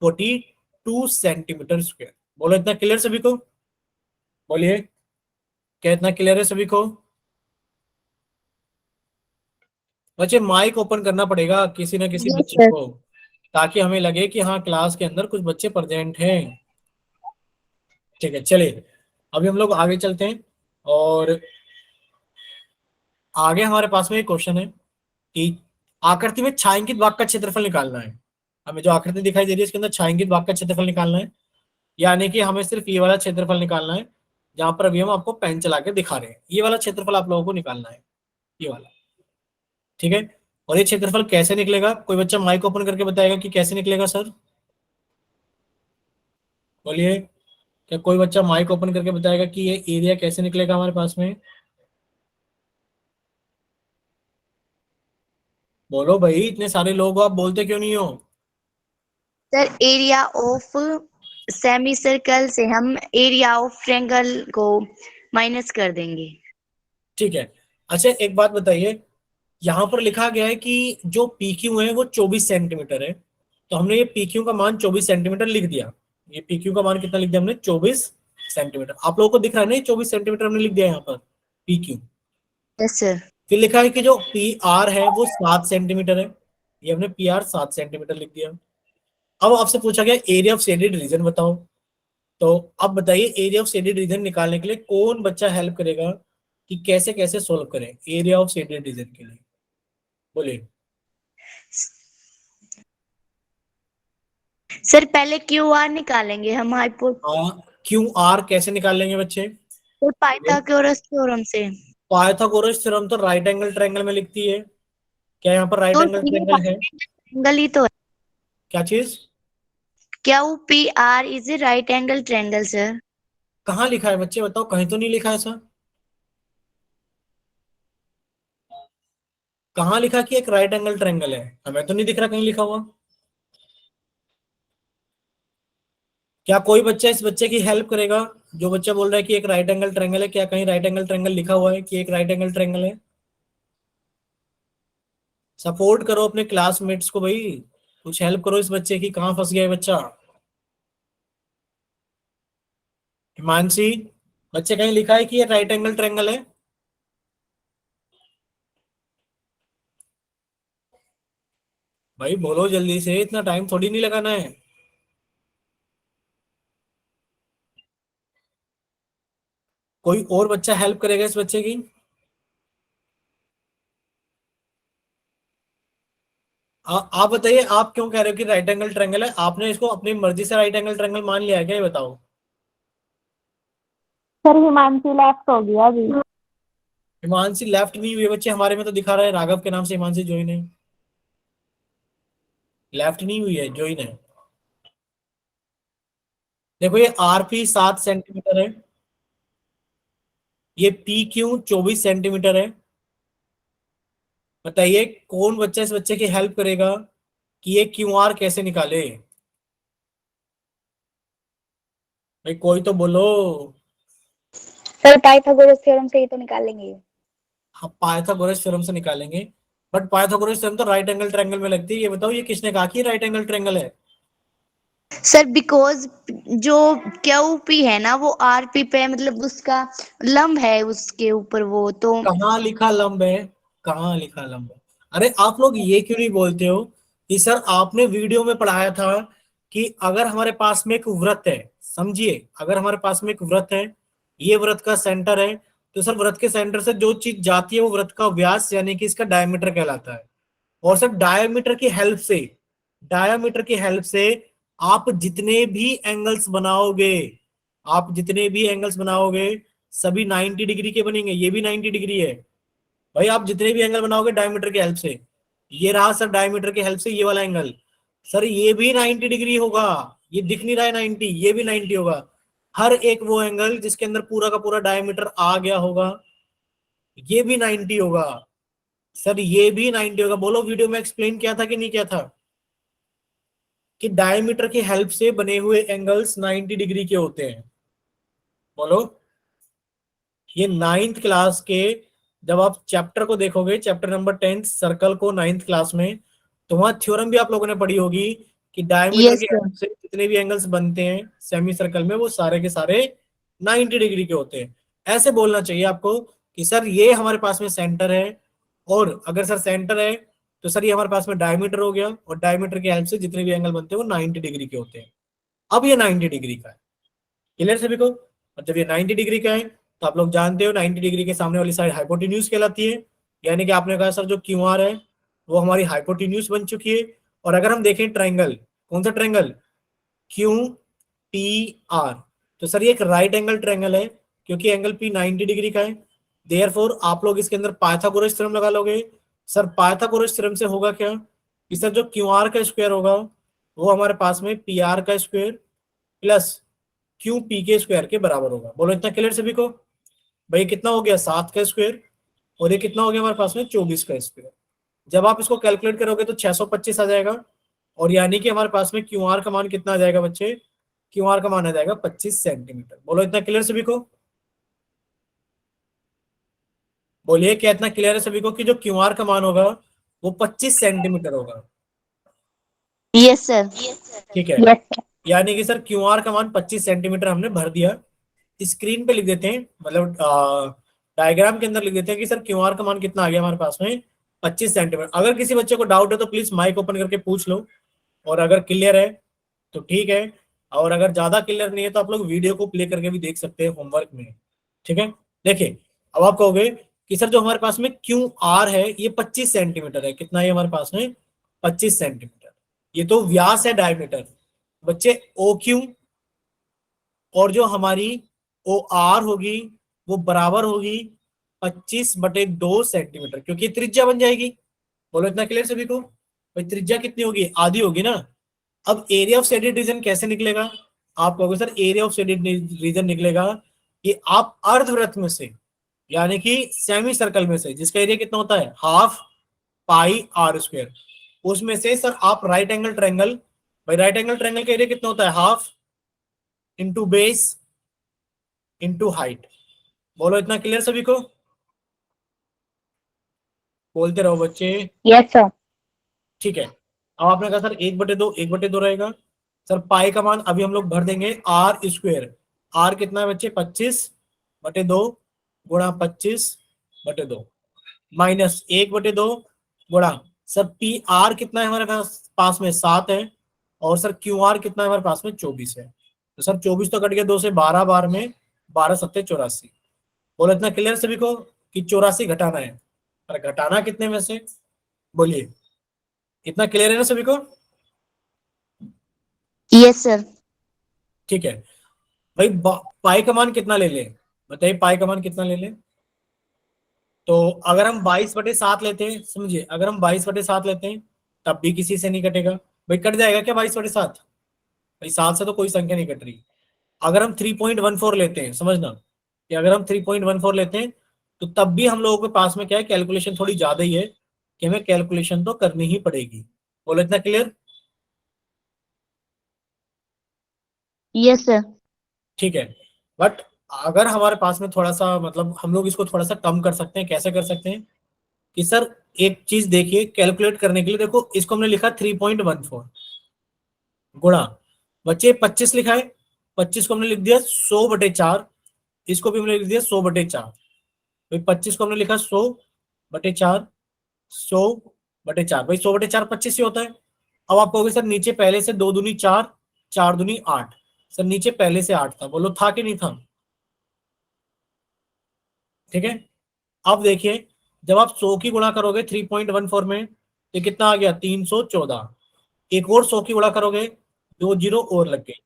42 सेंटीमीटर स्क्वायर। बोलो इतना क्लियर सभी को, बोलिए क्या इतना क्लियर है सभी को। बच्चे माइक ओपन करना पड़ेगा किसी ना किसी यस बच्चे सर। को, ताकि हमें लगे कि हाँ क्लास के अंदर कुछ बच्चे प्रेजेंट हैं। ठीक है चलिए अभी हम लोग आगे चलते हैं, और आगे हमारे पास में एक क्वेश्चन है कि आकृति में छायांकित भाग का क्षेत्रफल निकालना है। हमें जो आकृति दिखाई दे रही है इसके अंदर छायांकित भाग का क्षेत्रफल निकालना है, यानी कि हमें सिर्फ ये वाला क्षेत्रफल निकालना है जहां पर अभी हम आपको पेन चला के दिखा रहे हैं, ये वाला क्षेत्रफल आप लोगों को निकालना है, ये वाला। ठीक है, और ये क्षेत्रफल कैसे निकलेगा, कोई बच्चा माइक ओपन करके बताएगा कि कैसे निकलेगा सर, बोलिए क्या कोई बच्चा माइक ओपन करके बताएगा कि ये एरिया कैसे निकलेगा हमारे पास में, बोलो भाई इतने सारे लोग हो, आप बोलते क्यों नहीं हो। Sir area of semi circle से हम एरिया ऑफ ट्रायंगल को माइनस कर देंगे। ठीक है, अच्छा एक बात बताइए, यहाँ पर लिखा गया है कि जो पी क्यू है वो 24 सेंटीमीटर है, तो हमने ये पी क्यू का मान 24 सेंटीमीटर लिख दिया, ये पी क्यू का मान कितना लिख दिया हमने 24 सेंटीमीटर, आप लोगों को दिख रहा है ना, 24 सेंटीमीटर हमने लिख दिया यहाँ पर पी क्यू। Yes sir. फिर लिखा है कि जो पी आर है वो 7 सेंटीमीटर है, ये हमने पी आर 7 सेंटीमीटर लिख दिया। अब आपसे पूछा गया एरिया ऑफ शेडेड रीजन बताओ, तो अब बताइए एरिया ऑफ शेडेड रीजन निकालने के लिए कौन बच्चा हेल्प करेगा कि कैसे कैसे सोल्व करें एरिया ऑफ शेडेड रीजन के लिए, बोलिए। सर पहले क्यू आर निकालेंगे हम हाइपो क्यू आर कैसे निकाल लेंगे बच्चे, तो पाइथागोरस थ्योरम से। पाइथागोरस थ्योरम तो राइट एंगल ट्रायंगल में लिखती है, क्या यहाँ पर राइट तो एंगल ये ट्रायंगल है, एंगल ही तो है। क्या चीज, Q P R is a right angle triangle sir. कहाँ लिखा है बच्चे बताओ, कहीं तो नहीं लिखा है ऐसा, कहाँ लिखा कि एक राइट एंगल ट्रायंगल है, हमें तो नहीं दिख रहा कहीं लिखा हुआ। क्या कोई बच्चा इस बच्चे की हेल्प करेगा जो बच्चा बोल रहा है कि एक राइट एंगल ट्रायंगल है, क्या कहीं राइट एंगल ट्रायंगल लिखा हुआ है कि एक राइट एंगल ट्रायंगल है, सपोर्ट करो अपने क्लासमेट्स को भाई, कुछ हेल्प करो इस बच्चे की, कहाँ फंस गया है बच्चा। हिमांशी, बच्चे कहीं लिखा है कि ये राइट एंगल ट्रायंगल है, भाई बोलो जल्दी से, इतना टाइम थोड़ी नहीं लगाना है। कोई और बच्चा हेल्प करेगा इस बच्चे की, आप बताइए आप क्यों कह रहे हो कि राइट एंगल ट्रायंगल है, आपने इसको अपनी मर्जी से राइट एंगल ट्रायंगल मान लिया है क्या, ये बताओ। सर हिमांशी लेफ्ट हो गया अभी। हिमांशी लेफ्ट नहीं हुई है बच्चे, हमारे में तो दिखा रहा है राघव के नाम से हिमांशी ज्वाइन है, लेफ्ट नहीं हुई है ज्वाइन है। देखो ये आर पी 7 सेंटीमीटर है, ये पी क्यू 24 सेंटीमीटर है, बताइए कौन बच्चा इस बच्चे की हेल्प करेगा कि ये क्यू आर कैसे निकाले, भाई कोई तो बोलो। सर पाइथागोरस थ्योरम से ही तो निकालेंगे। हाँ पाइथागोरस थ्योरम से निकालेंगे, बट पाइथागोरस थ्योरम तो राइट एंगल ट्रायंगल में लगती है। ये बताओ ये किसने कहा कि राइट एंगल ट्रायंगल है? सर बिकॉज जो क्यू पी है ना वो आर पी पे मतलब उसका लंब है उसके ऊपर वो तो। कहाँ लिखा लंब है? कहाँ लिखा लंब है? अरे आप लोग ये क्यों नहीं बोलते हो कि सर आपने वीडियो में पढ़ाया था कि अगर हमारे पास में एक वृत्त है, समझिए अगर हमारे पास में एक वृत्त है, ये वृत्त का सेंटर है, तो सर वृत्त के सेंटर से जो चीज जाती है वो वृत्त का व्यास यानी कि इसका डायमीटर कहलाता है। और सर डायमीटर की हेल्प से आप जितने भी एंगल्स बनाओगे, आप जितने भी एंगल्स बनाओगे सभी 90 डिग्री के बनेंगे। ये भी 90 डिग्री है भाई। आप जितने भी एंगल बनाओगे डायमीटर की हेल्प से, ये रहा सर डायमीटर की हेल्प से ये वाला एंगल, सर ये भी 90 डिग्री होगा। ये दिख नहीं रहा है 90, ये भी 90 होगा। हर एक वो एंगल जिसके अंदर पूरा का पूरा डायमीटर आ गया होगा ये भी 90 होगा। सर ये भी 90 होगा। बोलो वीडियो में एक्सप्लेन किया था कि नहीं किया था कि डायमीटर की हेल्प से बने हुए एंगल्स 90 डिग्री के होते हैं? बोलो। ये 9th क्लास के जब आप चैप्टर को देखोगे, चैप्टर नंबर 10 सर्कल को 9th क्लास में, तो वहां थ्योरम भी आप लोगों ने पढ़ी होगी कि डायमीटर यस की सर। हेल्प से जितने भी एंगल्स बनते हैं सेमी सर्कल में वो सारे के सारे 90 डिग्री के होते हैं। ऐसे बोलना चाहिए आपको कि सर ये हमारे पास में सेंटर है, और अगर सर सेंटर है तो सर ये हमारे पास में डायमीटर हो गया, और डायमीटर की हेल्प से जितने भी एंगल बनते हैं वो 90 डिग्री के होते हैं। अब ये 90 डिग्री का है, क्लियर सभी को? और जब ये 90 डिग्री का है तो आप लोग जानते हो 90 डिग्री के सामने वाली साइड हाइपोटेन्यूज कहलाती है। यानी कि आपने कहा सर जो क्यू आर है वो हमारी हाइपोटेन्यूज बन चुकी है। और अगर हम देखें ट्राइंगल, कौन सा ट्राइंगल? क्यू टी आर, तो सर ये एक राइट एंगल ट्राइंगल है क्योंकि एंगल पी 90 डिग्री का है। देयरफॉर आप लोग इसके अंदर पाइथागोरस थ्योरम लगा लोगे। सर पाइथागोरस थ्योरम से होगा क्या कि सर जो क्यू आर का स्क्वायर होगा वो हमारे पास में पी आर का स्क्वायर प्लस क्यू पी के स्क्वायर के बराबर होगा। बोलो इतना क्लियर सभी को? भाई कितना हो गया 7 का स्क्वायर, और ये कितना हो गया हमारे पास में 24 का स्क्वायर। जब आप इसको कैलकुलेट करोगे तो 625 आ जाएगा, और यानी कि हमारे पास में क्यू आर का मान कितना आ जाएगा बच्चे? क्यू आर का मान आ जाएगा 25 सेंटीमीटर। बोलो इतना क्लियर सभी को? बोलिए क्या इतना क्लियर है सभी को कि जो क्यू आर का मान होगा वो 25 सेंटीमीटर होगा? Yes sir. ठीक है, यस सर। यानी कि सर क्यू आर का मान 25 सेंटीमीटर हमने भर दिया। स्क्रीन पे लिख देते हैं, मतलब डायग्राम के अंदर लिख देते हैं कि सर क्यू आर का मान कितना आ गया हमारे पास में 25 सेंटीमीटर। अगर किसी बच्चे को डाउट है तो प्लीज माइक ओपन करके पूछ लो, और अगर क्लियर है तो ठीक है, और अगर ज्यादा क्लियर नहीं है तो आप लोग वीडियो को प्ले करके भी देख सकते हैं होमवर्क में। ठीक है, देखिए अब आप कहोगे कि सर जो हमारे पास में क्यू आर है ये 25 सेंटीमीटर है। कितना है हमारे पास में? 25 सेंटीमीटर। ये तो व्यास है डायमीटर बच्चे। ओ क्यू और जो हमारी ओ आर होगी वो बराबर होगी 25/2 सेंटीमीटर, क्योंकि त्रिज्या बन जाएगी। बोलो इतना क्लियर सभी को? भाई त्रिज्या कितनी होगी? आधी होगी ना। अब एरिया ऑफ शेडेड रीजन कैसे निकलेगा? आप कहोगे sir area of shaded region निकलेगा कि आप अर्धवृत्त में से, यानी कि सेमी सर्कल में से, जिसका एरिया कितना होता है हाफ पाई आर स्क्वायर, उसमें से सर आप राइट एंगल ट्रायंगल, भाई राइट एंगल ट्रायंगल का एरिया कितना होता है? Half into base into height. बोलो इतना क्लियर सभी को? बोलते रहो बच्चे। Yes sir. ठीक है, अब आपने कहा सर 1/2, 1/2 रहेगा। सर पाई का मान अभी हम लोग भर देंगे आर स्क्वायर। आर कितना है बच्चे? 25/2 गुणा 25/2 माइनस 1/2 गुणा, सर पी आर कितना है हमारे पास में 7 है, और सर क्यू आर कितना है हमारे पास में 24 है। तो सर 24 तो कट गया 2 से, 12 बार में 12 सत्ते 84। बोलो इतना क्लियर सभी को कि 84 घटाना है, पर घटाना कितने में से? बोलिए इतना क्लियर है ना सभी को? Yes sir. ठीक है भाई, पाई का मान कितना ले ले? बताइए पाई का मान कितना ले ले? तो अगर हम 22/7 लेते हैं, समझिए अगर हम 22/7 लेते हैं तब भी किसी से नहीं कटेगा। भाई कट जाएगा क्या 22/7? भाई 7 से तो कोई संख्या नहीं कट रही। अगर हम 3.14 लेते हैं, समझना कि अगर हम 3.14 लेते हैं तो तब भी हम लोगों के पास में क्या है, कैलकुलेशन थोड़ी ज्यादा ही है कि हमें कैलकुलेशन तो करनी ही पड़ेगी। बोलो इतना क्लियर? Yes sir. ठीक है, बट अगर हमारे पास में थोड़ा सा, मतलब हम लोग इसको थोड़ा सा कम कर सकते हैं। कैसे कर सकते हैं कि सर एक चीज देखिए कैलकुलेट करने के लिए, देखो इसको हमने लिखा 3.14 गुणा, बच्चे 25 लिखा है, 25 को हमने लिख दिया 100/4, इसको भी हमने लिख दिया 100/4। भाई 25 को हमने लिखा 100/4, 100/4, भाई 100/4 25 ही होता है। अब आप कहोगे सर नीचे पहले से 2 दूनी 4, 4 दूनी 8, सर नीचे पहले से 8 था, बोलो था कि नहीं था? ठीक है। अब देखिए जब आप 100 की गुणा करोगे 3.14 में तो कितना आ गया 314, एक और 100 की गुणा करोगे 2 जीरो और लग गए।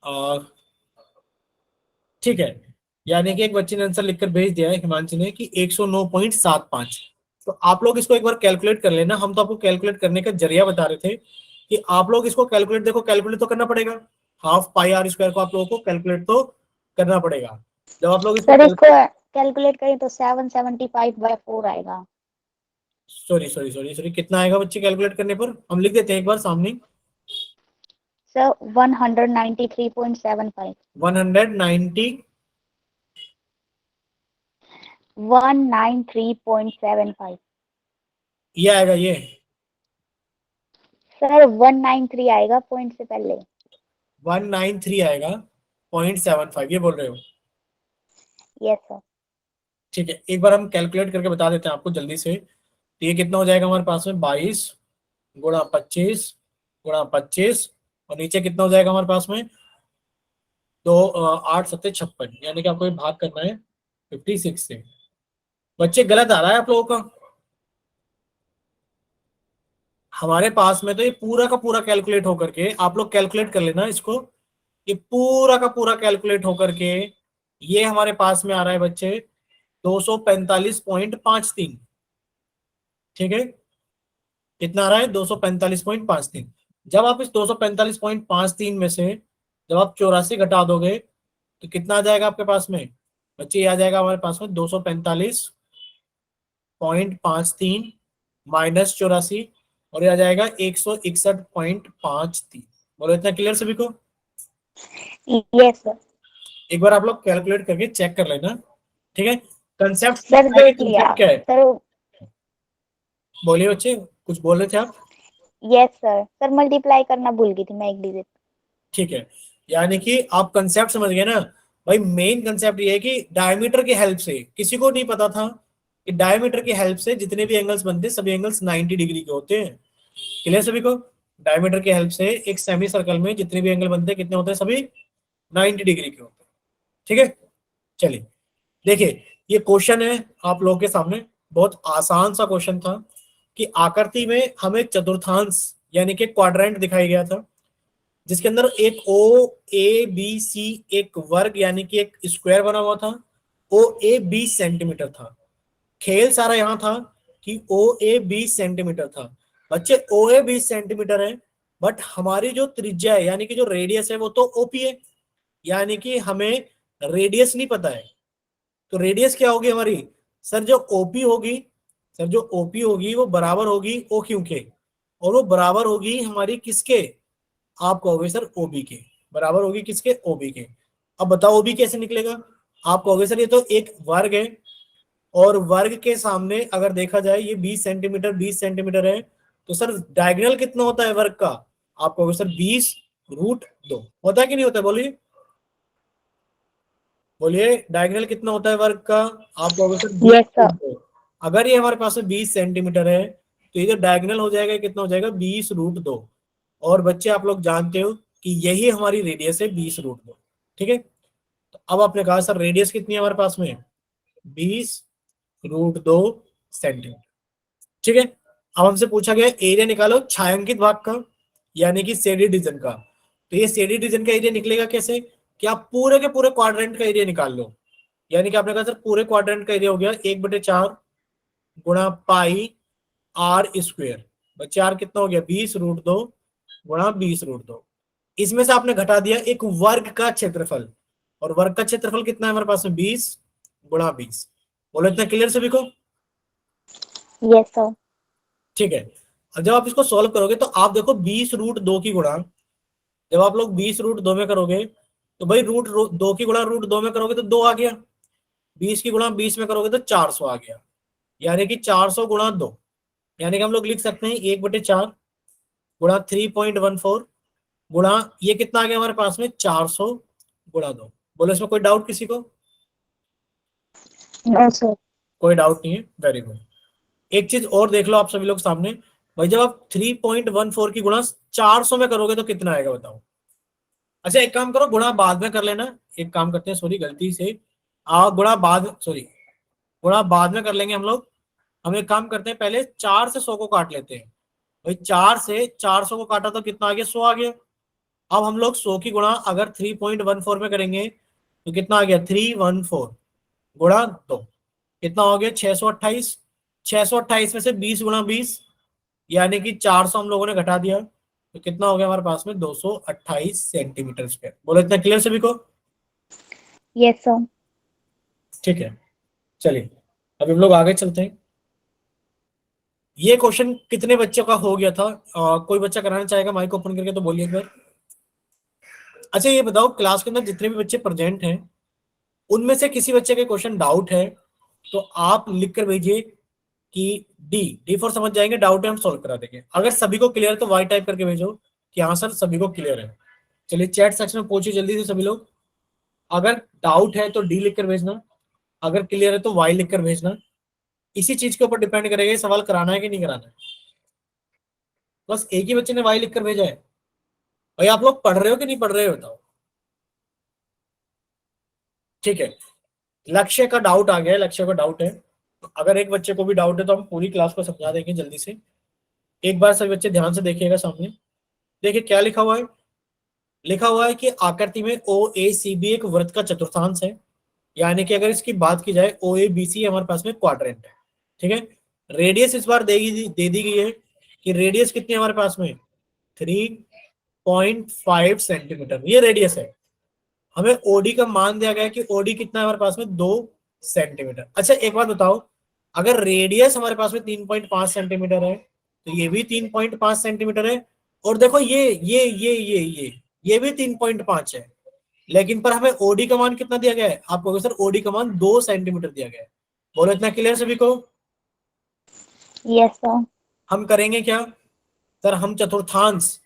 और ठीक है, यानी कि एक बच्चे ने आंसर लिखकर भेज दिया है हिमांशी ने कि 109.75। तो आप लोग इसको एक बार कैलकुलेट कर लेना, हम तो आपको कैलकुलेट करने का जरिया बता रहे थे कि आप लोग इसको कैलकुलेट, देखो कैलकुलेट तो करना पड़ेगा, हाफ पाई आर स्क्वायर को आप लोगों को कैलकुलेट तो करना पड़ेगा। जब आप लोग इसको सर इसको कैलकुलेट करें तो 775/4 आएगा। सॉरी सॉरी सॉरी सॉरी, कितना आएगा बच्चे कैलकुलेट करने पर? हम लिख देते हैं एक बार सामने, सर 193.75। 190, 193.75। ये आएगा ये, सर 193 आएगा पॉइंट से पहले। 193 आएगा 0.75, ये बोल रहे हो? Yes sir. ठीक है, एक बार हम कैलकुलेट करके बता देते हैं आपको जल्दी से। तो ये कितना हो जाएगा हमारे पास में 22 गुणा 25 गुणा 25, और नीचे कितना हो जाएगा हमारे पास में 8 7 56, यानी कि आपको ये भाग करना है 56 से। बच्चे गलत आ रहा है आप लोगों का, हमारे पास में तो ये पूरा का पूरा कैलकुलेट होकर के, आप लोग कैलकुलेट कर लेना इसको, ये पूरा का पूरा कैलकुलेट होकर के ये हमारे पास में आ रहा है बच्चे 245.53। ठीक है, कितना आ रहा है 245.53। जब आप इस 245.53 में से जब आप 84 घटा दोगे तो कितना आ जाएगा आपके पास में बच्चे? ये आ जाएगा हमारे पास में 245.53 माइनस 84, और ये आ जाएगा 161.53। बोलो इतना क्लियर सभी को? Yes sir. एक बार आप लोग कैलकुलेट करके चेक कर लेना। ठीक है, कंसेप्ट सर देख लिया कंसेप्ट क्या है? सर। बोलिए बच्चे, कुछ बोल रहे थे आप? Yes sir. सर मल्टीप्लाई करना भूल गई थी मैं एक डिजिट। ठीक है, यानी कि आप कंसेप्ट समझ गए ना भाई। मेन कंसेप्ट ये है कि डायमीटर की हेल्प से, किसी को नहीं पता था कि डायमीटर की हेल्प से जितने भी एंगल्स बनते हैं सभी एंगल्स 90 डिग्री के होते हैं। क्लियर सभी को? डायमीटर की हेल्प से एक सेमी सर्कल में जितने भी एंगल बनते हैं कितने होते हैं? सभी 90 डिग्री के होते हैं। ठीक है, चलिए देखिए ये क्वेश्चन है आप लोगों के सामने, बहुत आसान सा क्वेश्चन था कि आकृति में हमें चतुर्थांश यानी कि क्वाड्रेंट दिखाई गया था, जिसके अंदर एक ओ ए बी सी एक वर्ग यानी कि एक स्क्वायर बना हुआ था। ओ ए 20 सेंटीमीटर था। खेल सारा यहां था कि ओ ए 20 सेंटीमीटर था। बच्चे ओ ए 20 सेंटीमीटर है, बट हमारी जो त्रिज्या है यानी कि जो रेडियस है वो तो ओपी है, यानी कि हमें रेडियस नहीं पता है। तो रेडियस क्या होगी हमारी? सर जो ओपी होगी, सर जो ओपी होगी वो बराबर होगी ओ क्यू के, और वो बराबर होगी हमारी किसके? आप कहोगे सर ओबी के, बराबर होगी किसके? ओबी के। अब बताओ ओबी कैसे निकलेगा? आप कहोगे सर ये तो एक वर्ग है, और वर्ग के सामने अगर देखा जाए ये 20 सेंटीमीटर 20 सेंटीमीटर है, तो सर डायगोनल कितना होता है वर्ग का? आप कहोगे सर 20√2 होता है कि नहीं होता है? बोलिए बोलिए, डायगोनल कितना होता है वर्ग का? आप कहोगे सर यस सर। 20√2। अगर ये हमारे पास में 20 सेंटीमीटर है तो ये जो डायगोनल हो जाएगा कितना हो जाएगा? 20√2। और बच्चे आप लोग जानते हो कि यही हमारी रेडियस है 20√2। ठीक है, तो अब आपने कहा सर रेडियस कितनी है हमारे पास में? 20√2 सेंटीमीटर। ठीक है, अब हमसे पूछा गया एरिया निकालो छायांकित भाग का यानी कि शेडेड रीजन का। तो ये शेडेड रीजन का एरिया निकलेगा कैसे कि आप पूरे के पूरे क्वाड्रेंट का एरिया निकाल लो। यानी कि आपने कहा सर पूरे क्वाड्रेंट का एरिया हो गया 1/4 गुणा पाई आर स्क्वायर। बच्चे आर कितना हो गया? 20√2 गुणा 20√2। इसमें से आपने घटा दिया एक वर्ग का क्षेत्रफल, और वर्ग का क्षेत्रफल कितना है हमारे पास में? 20 गुणा 20। बोलो इतना क्लियर सभी को? Yes sir. ठीक है, अब जब आप इसको सॉल्व करोगे तो आप देखो 20√2 की गुणा जब आप लोग 20√2 में करोगे तो भाई √2 की गुणा √2 में करोगे तो 2 आ गया, 20 की गुणा 20 में करोगे तो 400 आ गया। यानी कि 400 गुणा 2, यानी कि हम लोग लिख सकते हैं 1/4 गुणा 3.14 गुणा ये कितना आ गया हमारे पास में 400 गुणा 2। बोलो इसमें कोई डाउट किसी को? No sir. कोई डाउट नहीं है, वेरी गुड। एक चीज और देख लो आप सभी लोग सामने, भाई जब आप 3.14 की गुणा 400 में करोगे तो कितना आएगा बताओ? अच्छा एक काम करो, गुणा बाद में कर लेना, एक काम करते हैं, सॉरी गलती से गुणा बाद, सॉरी गुणा बाद में कर लेंगे हम लोग। हम एक काम करते हैं, पहले 4 से 100 को काट लेते हैं। भाई 4 से 400 को काटा तो कितना आ गया? 100 आ गया। अब हम लोग 100 की गुणा अगर 3.14 में करेंगे तो कितना आ गया? 314 गुणा 2 कितना हो गया? 628। 628 में से 20 गुणा 20 यानी कि 400 हम लोगों ने घटा दिया, तो कितना हो गया हमारे पास में? 228 सेंटीमीटर स्क्वायर। बोलो इतना क्लियर सभी को? Yes sir. ठीक है, चलिए अब हम लोग आगे चलते हैं। ये क्वेश्चन कितने बच्चों का हो गया था? कोई बच्चा कराना चाहेगा माइक ओपन करके तो बोलिए एक बार। अच्छा ये बताओ, क्लास के अंदर जितने भी बच्चे प्रेजेंट हैं उनमें से किसी बच्चे के क्वेश्चन डाउट है तो आप लिख कर भेजिए कि डी, डी फॉर समझ जाएंगे, डाउट है हम सॉल्व करा देंगे। अगर सभी को क्लियर है तो वाई टाइप करके भेजो कि हाँ सर सभी को क्लियर है। चलिए चैट सेक्शन में पूछिए जल्दी से सभी लोग। अगर डाउट है तो डी लिख कर भेजना, अगर क्लियर है तो वाई लिख कर भेजना। इसी चीज के ऊपर डिपेंड करेगा ये सवाल कराना है कि नहीं कराना है। बस एक ही बच्चे ने वाई लिख कर भेजा है। भाई आप लोग पढ़ रहे हो कि नहीं पढ़ रहे हो बताओ? ठीक है, लक्ष्य का डाउट आ गया है, लक्ष्य का डाउट है। तो अगर एक बच्चे को भी डाउट है तो हम पूरी क्लास को समझा देंगे जल्दी से। एक बार सभी बच्चे ध्यान से देखिएगा सामने। देखिए क्या लिखा हुआ है, लिखा हुआ है कि आकृति में ओ ए सी बी एक वृत्त का चतुर्थांश है, यानी कि अगर इसकी बात की जाए ओ ए बी सी हमारे पास में क्वाड्रेंट है। ठीक है, रेडियस इस बार दे दी गई है कि रेडियस कितनी है हमारे पास में? 3.5 सेंटीमीटर ये रेडियस है। हमें ओडी का मान दिया गया है कि ओडी कितना है हमारे पास में? 2 सेंटीमीटर। अच्छा एक बात बताओ, अगर रेडियस हमारे पास में 3.5 सेंटीमीटर है तो ये भी 3.5 सेंटीमीटर है, और देखो ये भी 3.5 है, लेकिन पर हमें ओडी का मान कितना दिया गया है? आप कहोगे सर ओडी का मान 2 सेंटीमीटर दिया गया है। बोलो इतना क्लियर सभी को? Yes sir. हम करेंगे क्या सर? हम चतुर्थांश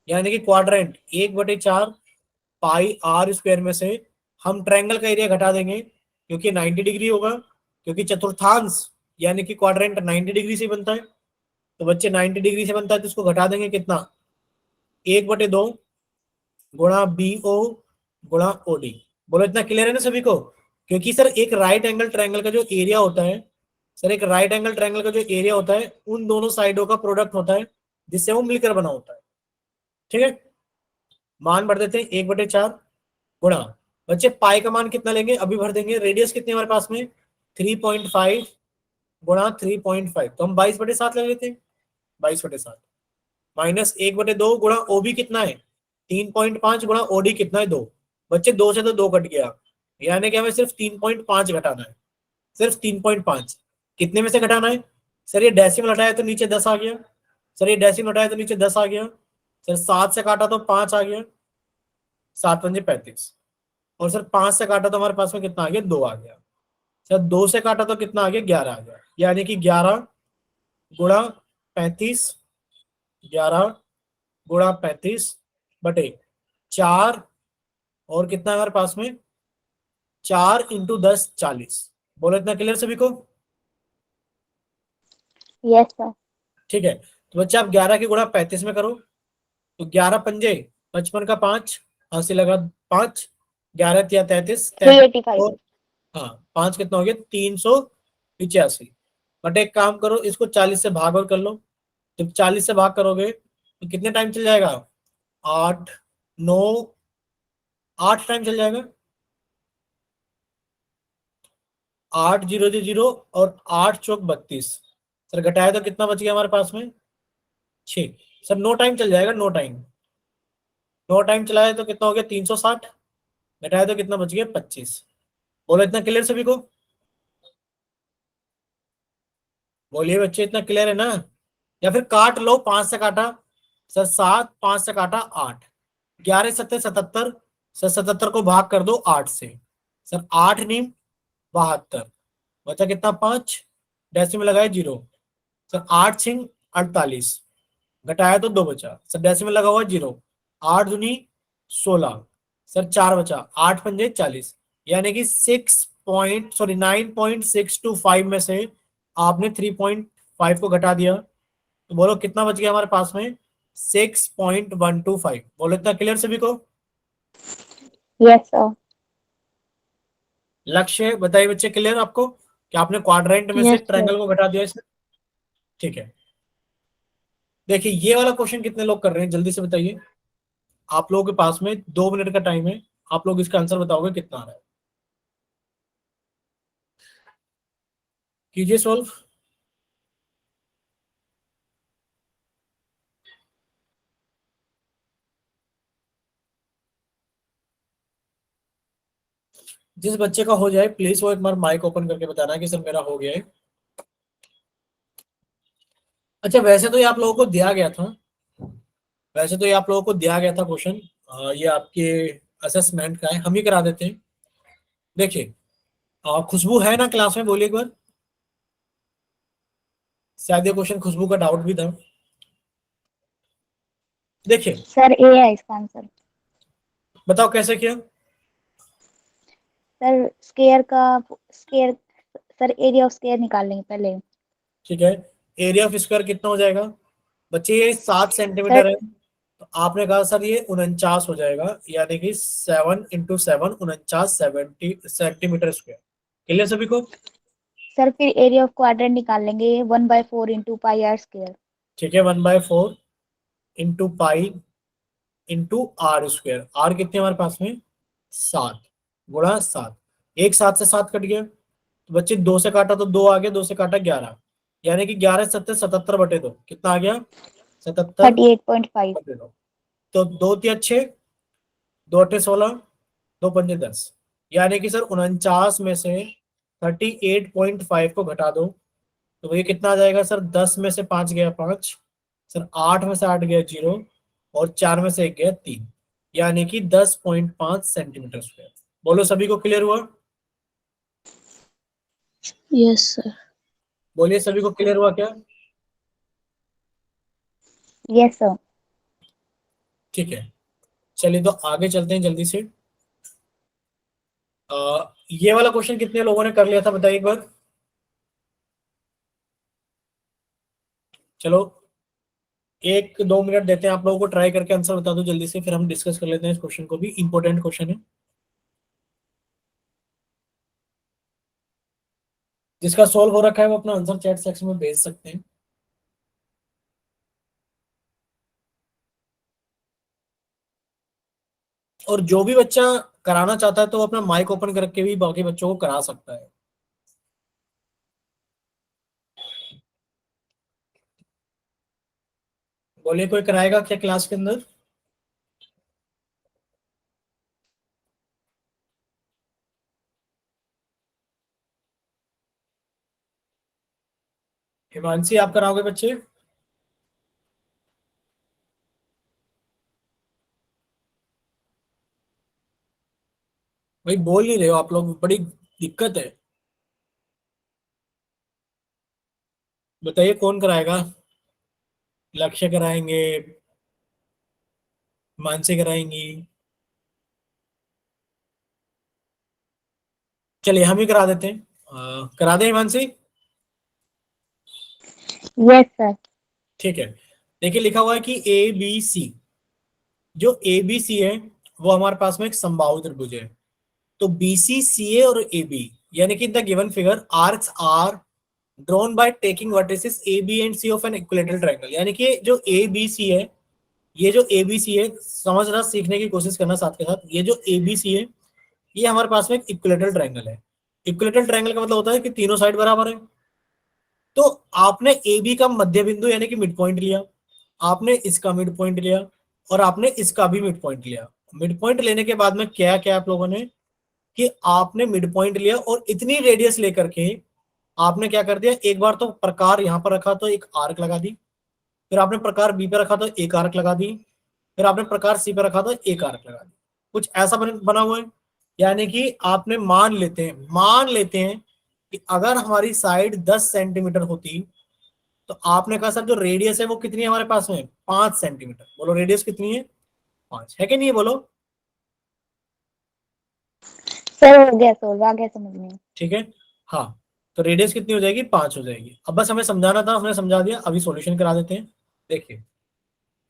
यानी कि क्वाड्रेंट 1/4 पाई आर स्क्वायर में से हम ट्रायंगल का एरिया घटा देंगे क्योंकि 90 डिग्री होगा, क्योंकि चतुर्थांश यानी कि क्वाड्रेंट 90 डिग्री से बनता है। तो बच्चे 90 डिग्री से बनता है तो इसको घटा देंगे कितना? 1/2 गुणा बी ओ गुणा ओ डी। बोलो इतना क्लियर है ना सभी को? क्योंकि सर एक राइट एंगल ट्रायंगल का जो एरिया होता है, सर एक राइट एंगल ट्रायंगल का जो एरिया होता है उन दोनों साइडों का प्रोडक्ट होता है जिससे वो मिलकर बना होता है। ठीक है, मान भर देते हैं 1/4 गुणा, बच्चे पाई का मान कितना लेंगे अभी भर देंगे। रेडियस कितनी हमारे पास में? 3.5 गुणा 3.5, तो हम 22/7 ले लेते हैं। 22/7 माइनस 1/2 गुणा ओबी कितना है? 3.5 गुणा ओडी कितना है? 2। बच्चे 2 से तो 2 कट गया, यानी कि हमें सिर्फ 3.5 घटाना है, सिर्फ 3.5। कितने में से घटाना है? सर ये डेसिमल हटाया तो नीचे 10 आ गया, सर ये डेसिमल हटाया तो नीचे 10 आ गया, सर 7 से काटा तो 5 आ गया, 7×5 = 35, और सर 5 से काटा तो हमारे पास में कितना आ गया? 2 आ गया। सर 2 से काटा तो कितना आ गया? 11 आ गया, यानी कि 11 गुणा 35, 11 गुणा 35/4, और कितना है हमारे पास में? 4 × 10 = 40। बोलो इतना क्लियर सभी को? Yes sir. ठीक है, तो बच्चे आप 11 की गुणा 35 में करो तो 11 पंजे 55 का 5, 80 लगा 5, 11 × 33 385। और हाँ 5 कितना हो गया? 385। बट एक काम करो, इसको 40 से भाग और कर लो। जब 40 से भाग करोगे तो कितने टाइम चल जाएगा? 8 9 8 टाइम चल जाएगा। 8 0 0 और 8 चौक 32। सर घटाया तो कितना बच गया हमारे पास में? 6। सर 9 टाइम चल जाएगा, 9 टाइम। 9 टाइम चलाया तो कितना हो गया? 360। घटाया तो कितना बच गया? 25। बोलो इतना क्लियर सभी को? बोलिए बच्चे इतना क्लियर है ना? या फिर काट लो, 5 से काटा सर 7, 5 से काटा 8, 11 7 77, सर 77 को भाग कर दो 8 से, सर 8 × 9 = 72, बचा कितना? 5। डेसिमल लगाया 0। सर 8 छिंग 48, घटाया तो 2 बचा। सर डेसिमल लगा हुआ 0, 8 दूनी 16, सर 4 बचा, 8 पंजे 40, यानी कि 9.625 में से आपने 3.5 को घटा दिया, तो बोलो कितना बच गया हमारे पास में? 6.125। बोलो इतना क्लियर सभी को? Yes, sir. लक्ष्य बताइए बच्चे, क्लियर आपको कि आपने क्वाड्रेंट में से Yes, sir. ट्रायंगल को घटा दिया इसे? ठीक है, देखिए ये वाला क्वेश्चन कितने लोग कर रहे हैं जल्दी से बताइए। आप लोगों के पास में 2 मिनट का टाइम है, आप लोग इसका आंसर बताओगे कितना आ रहा है। कीजिए सॉल्व। जिस बच्चे का हो जाए प्लीज वो एक बार माइक ओपन करके बताना कि सर मेरा हो गया है। अच्छा वैसे तो ये आप लोगों को दिया गया था, वैसे तो ये आप लोगों को दिया गया था क्वेश्चन, ये आपके असेसमेंट का है, हम ही करा देते हैं। देखिए खुशबू है ना क्लास में, बोलिए एक बार। शायद ये क्वेश्चन खुशबू का डाउट भी था। देखिए Sir, A है इसका आंसर। बताओ कैसे किया। Sir square sir area of square निकाल लेंगे पहले। ठीक है, एरिया ऑफ स्क्वायर कितना हो जाएगा बच्चे? ये 7 सर सेंटीमीटर है, तो आपने कहा सर ये 49 हो जाएगा, यानी कि 7 × 7 49 सेंटीमीटर स्क्वायर। क्लियर सभी को? सर फिर एरिया ऑफ क्वाड्रेंट निकाल लेंगे 1/4 इंटू पाई आर स्क्वायर। ठीक है, 1/4 into pi into R square. R कितने हमारे पास में? 7 गुणा 7, एक 7 से 7 कट गया, तो बच्चे 2 से काटा तो 2 आ गया, 2 से काटा 11, यानी कि 11 7 77/2 कितना आ गया? 77 38.5। बटे 2। तो 2 तिया 6, 2 अट्ठे 16, 2 पंजे 10, यानी कि सर 49 में से 38.5 को घटा दो, तो ये कितना आ जाएगा सर? 10 में से 5 गया 5, सर 8 में से 8 गया 0, और 4 में से 1 गया 3, यानी कि 10.5 सेंटीमीटर स्क्वायर। बोलो सभी को क्लियर हुआ? Yes sir. बोलिए सभी को क्लियर हुआ क्या? Yes sir. ठीक है, चलिए तो आगे चलते हैं जल्दी से। ये वाला क्वेश्चन कितने लोगों ने कर लिया था बताइए एक बार। चलो 1-2 मिनट देते हैं आप लोगों को, ट्राई करके आंसर बता दो जल्दी से, फिर हम डिस्कस कर लेते हैं इस क्वेश्चन को भी, इंपॉर्टेंट क्वेश्चन है। जिसका सॉल्व हो रखा है वो अपना आंसर चैट सेक्शन में भेज सकते हैं। और जो भी बच्चा कराना चाहता है तो वो अपना माइक ओपन करके भी बाकी बच्चों को करा सकता है। बोलिए कोई कराएगा क्या क्लास के अंदर? हिमांशी आप कराओगे बच्चे? भाई बोल नहीं रहे हो आप लोग, बड़ी दिक्कत है। बताइए कौन कराएगा? लक्ष्य कराएंगे, मानसी कराएंगी? चलिए हम ही करा देते हैं, करा दें हिमांशी? Yes sir. ठीक है, देखिए लिखा हुआ है कि ए बी सी, जो ए बी सी है वो हमारे पास में एक समबाहु त्रिभुज है, तो बी सी सी ए और ए बी, यानी कि the given figure arcs are drawn by taking vertices A B and C of an equilateral triangle. यानी कि जो ए बी सी है, ये जो ए बी सी है, समझना सीखने की कोशिश करना साथ के साथ, ये जो ए बी सी है ये हमारे पास में एक इक्विलेटरल ट्रायंगल है। इक्विलेटरल ट्रायंगल का मतलब होता है कि तीनों साइड बराबर है। तो आपने ए बी का मध्य बिंदु यानी कि मिड पॉइंट लिया, आपने इसका मिड पॉइंट लिया, और आपने इसका भी मिड पॉइंट लिया। मिड पॉइंट लेने के बाद में क्या क्या आप लोगों ने, कि आपने मिड पॉइंट लिया और इतनी रेडियस लेकर के आपने क्या कर दिया, एक बार तो प्रकार यहां पर रखा तो एक आर्क लगा दी, फिर आपने प्रकार बी पे रखा तो एक आर्क लगा दी, फिर आपने प्रकार सी पे रखा तो एक आर्क लगा दी। कुछ ऐसा बना हुआ है, यानी कि आपने मान लेते हैं कि अगर हमारी साइड 10 सेंटीमीटर होती तो आपने कहा सर जो रेडियस है वो कितनी है हमारे पास में, 5 सेंटीमीटर। बोलो रेडियस कितनी है, 5 है कि नहीं है, बोलो। सर हो गया, सर आ गया समझ में। ठीक है, हाँ, तो रेडियस कितनी हो जाएगी, 5 हो जाएगी। अब बस हमें समझाना था, हमने समझा दिया, अभी सॉल्यूशन करा देते हैं। देखिए,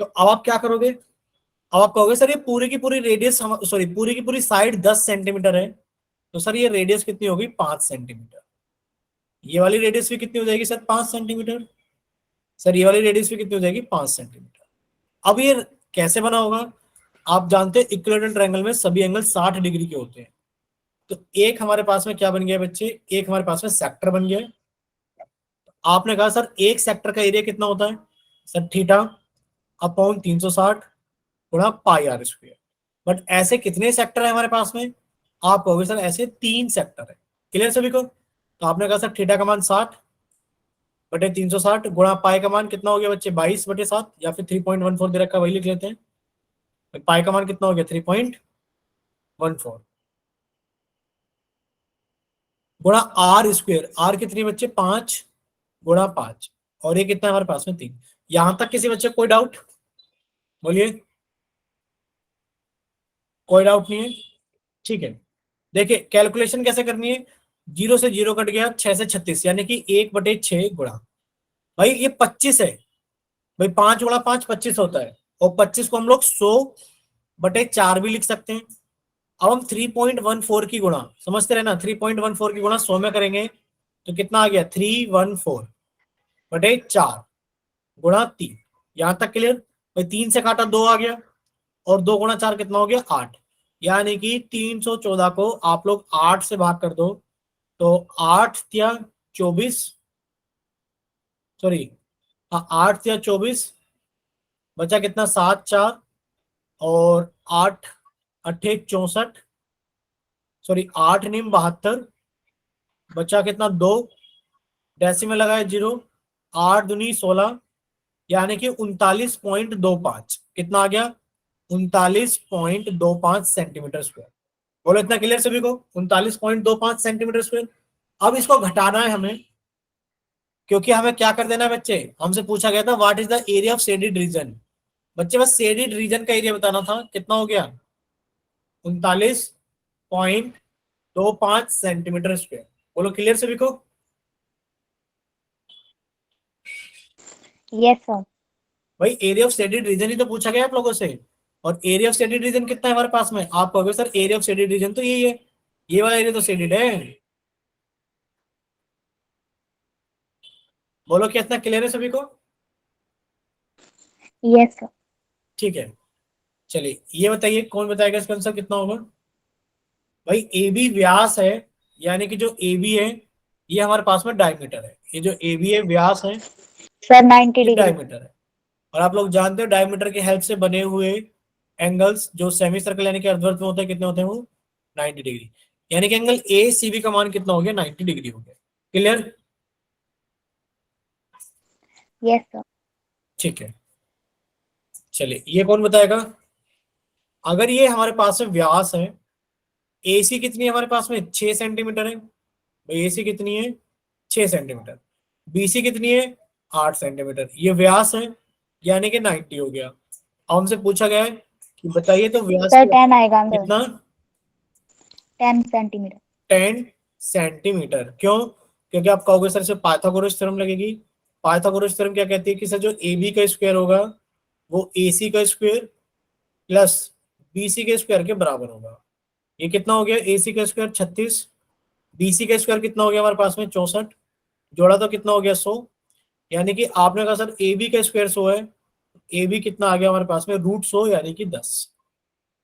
तो अब आप क्या करोगे, अब आप कहोगे सर ये पूरी की पूरी रेडियस, सॉरी पूरी की पूरी साइड 10 सेंटीमीटर है, तो सर ये रेडियस कितनी होगी, 5 सेंटीमीटर। ये वाली रेडियस भी कितनी हो जाएगी सर, 5 सेंटीमीटर। सर ये वाली रेडियस भी कितनी हो जाएगी, 5 सेंटीमीटर। अब ये कैसे बना होगा, आप जानते हैं इक्विलेटरल ट्रायंगल में सभी एंगल 60 डिग्री के होते हैं। तो एक हमारे पास में क्या बन गया बच्चे, एक हमारे पास में सेक्टर बन गया। आपने कहा सर एक सेक्टर का एरिया कितना होता है, सर थीटा अपॉन 360 गुणा पाई आर स्क्वायर। बट ऐसे कितने सेक्टर है हमारे पास में, आप कहोगे सर ऐसे 3 सेक्टर है। क्लियर सभी को, तो आपने कहा सर थीटा का मान 60 बटे 360 गुणा पाई का मान कितना हो गया बच्चे, 22/7, या फिर 3.14 दे रखा, वही लिख लेते हैं। पाई का मान कितना हो गया, 3.14 गुणा आर स्क्वायर। आर कितनी है बच्चे, 5 गुणा 5, और ये कितना है हमारे पास में, 3। यहां तक किसी बच्चे कोई डाउट, बोलिए, कोई डाउट नहीं है। ठीक है, देखिए कैलकुलेशन कैसे करनी है, 0 से 0 कट गया, 6 से 36, यानी कि 1/6 गुणा, भाई ये 25 है, भाई 5 गुणा 5 25 होता है, और 25 को हम लोग 100/4 भी लिख सकते हैं। अब हम 3.14 की गुणा, समझते रहना, 3.14 की गुणा 100 में करेंगे तो कितना आ गया, 314/4 गुणा 3। यहां तक क्लियर, भाई 3 से काटा 2 आ गया, और 2 गुणा 4 कितना हो गया, 8। यानी कि 314 को आप लोग 8 से भाग कर दो, तो 8 या 24, सॉरी, हाँ 8 या 24, बचा कितना, 7 4, और 8 अट्ठे 64, सॉरी 8 निम 72, बचा कितना, 2, डेसिमल लगाए 0, 8 दूनी 16, यानी कि 39.25, कितना आ गया, 39.25 सेंटीमीटर स्क्वायर। बोलो इतना क्लियर सभी को, 39.25 सेंटीमीटर स्क्वायर। अब इसको घटाना है हमें, क्योंकि हमें क्या कर देना है बच्चे, हमसे पूछा गया था what is the area of shaded region. बच्चे बस शेडेड रीजन का एरिया बताना था, कितना हो गया, 39.25 सेंटीमीटर स्क्वायर। बोलो क्लियर सभी को। Yes sir. भाई एरिया ऑफ शेडेड रीजन ही तो पूछा गया आप लोगों से, और एरिया ऑफ शेडेड रीजन कितना है हमारे पास में, आप कहोगे sir area of shaded region तो यही है, ये वाला एरिया तो शेडेड है। बोलो क्या इतना क्लियर है सभी को। Yes sir. ठीक है, चलिए ये बताइए कौन बताएगा इसका आंसर कितना होगा। भाई ए बी व्यास है, यानी कि जो ए बी है ये हमारे पास में डायमीटर है, ये जो ए बी है व्यास है, सर 90 ये डिग्री। डायमीटर है। और आप लोग जानते हो डायमीटर की हेल्प से बने हुए एंगल्स जो सेमी सर्कल यानी कि अर्धवृत्त में होते हैं, कितने होते हैं वो, 90 डिग्री। यानी कि एंगल ए सी बी का मान कितना हो गया, 90 डिग्री हो गया। Clear, yes sir. ठीक है, चलिए ये कौन बताएगा। अगर ये हमारे पास में व्यास है, ए सी कितनी है हमारे पास में, 6 सेंटीमीटर है, भाई ए सी कितनी है, 6 सेंटीमीटर। बी सी कितनी है, 8 सेंटीमीटर। ये व्यास है, यानी कि 90 हो गया। अब हमसे पूछा गया है कि बताइए तो व्यास सर 10 आएगा आंसर, कितना, 10 सेंटीमीटर। 10 सेंटीमीटर। क्यों, क्योंकि आप कहोगे सर से पाइथागोरस थ्योरम लगेगी। पाइथागोरस थ्योरम क्या कहती है कि सर जो ए बी का स्क्वायर होगा वो ए सी का स्क्वायर प्लस बी सी के स्क्वायर के बराबर होगा। ये कितना हो गया, ए सी का स्क्वायर 36, बी सी का स्क्वायर कितना हो गया हमारे पास में 64, जोड़ा तो कितना हो गया 100। यानी कि आपने कहा सर ए बी का स्क्वायर 100 है, ए बी कितना आ गया हमारे पास में, √100 यानी कि 10।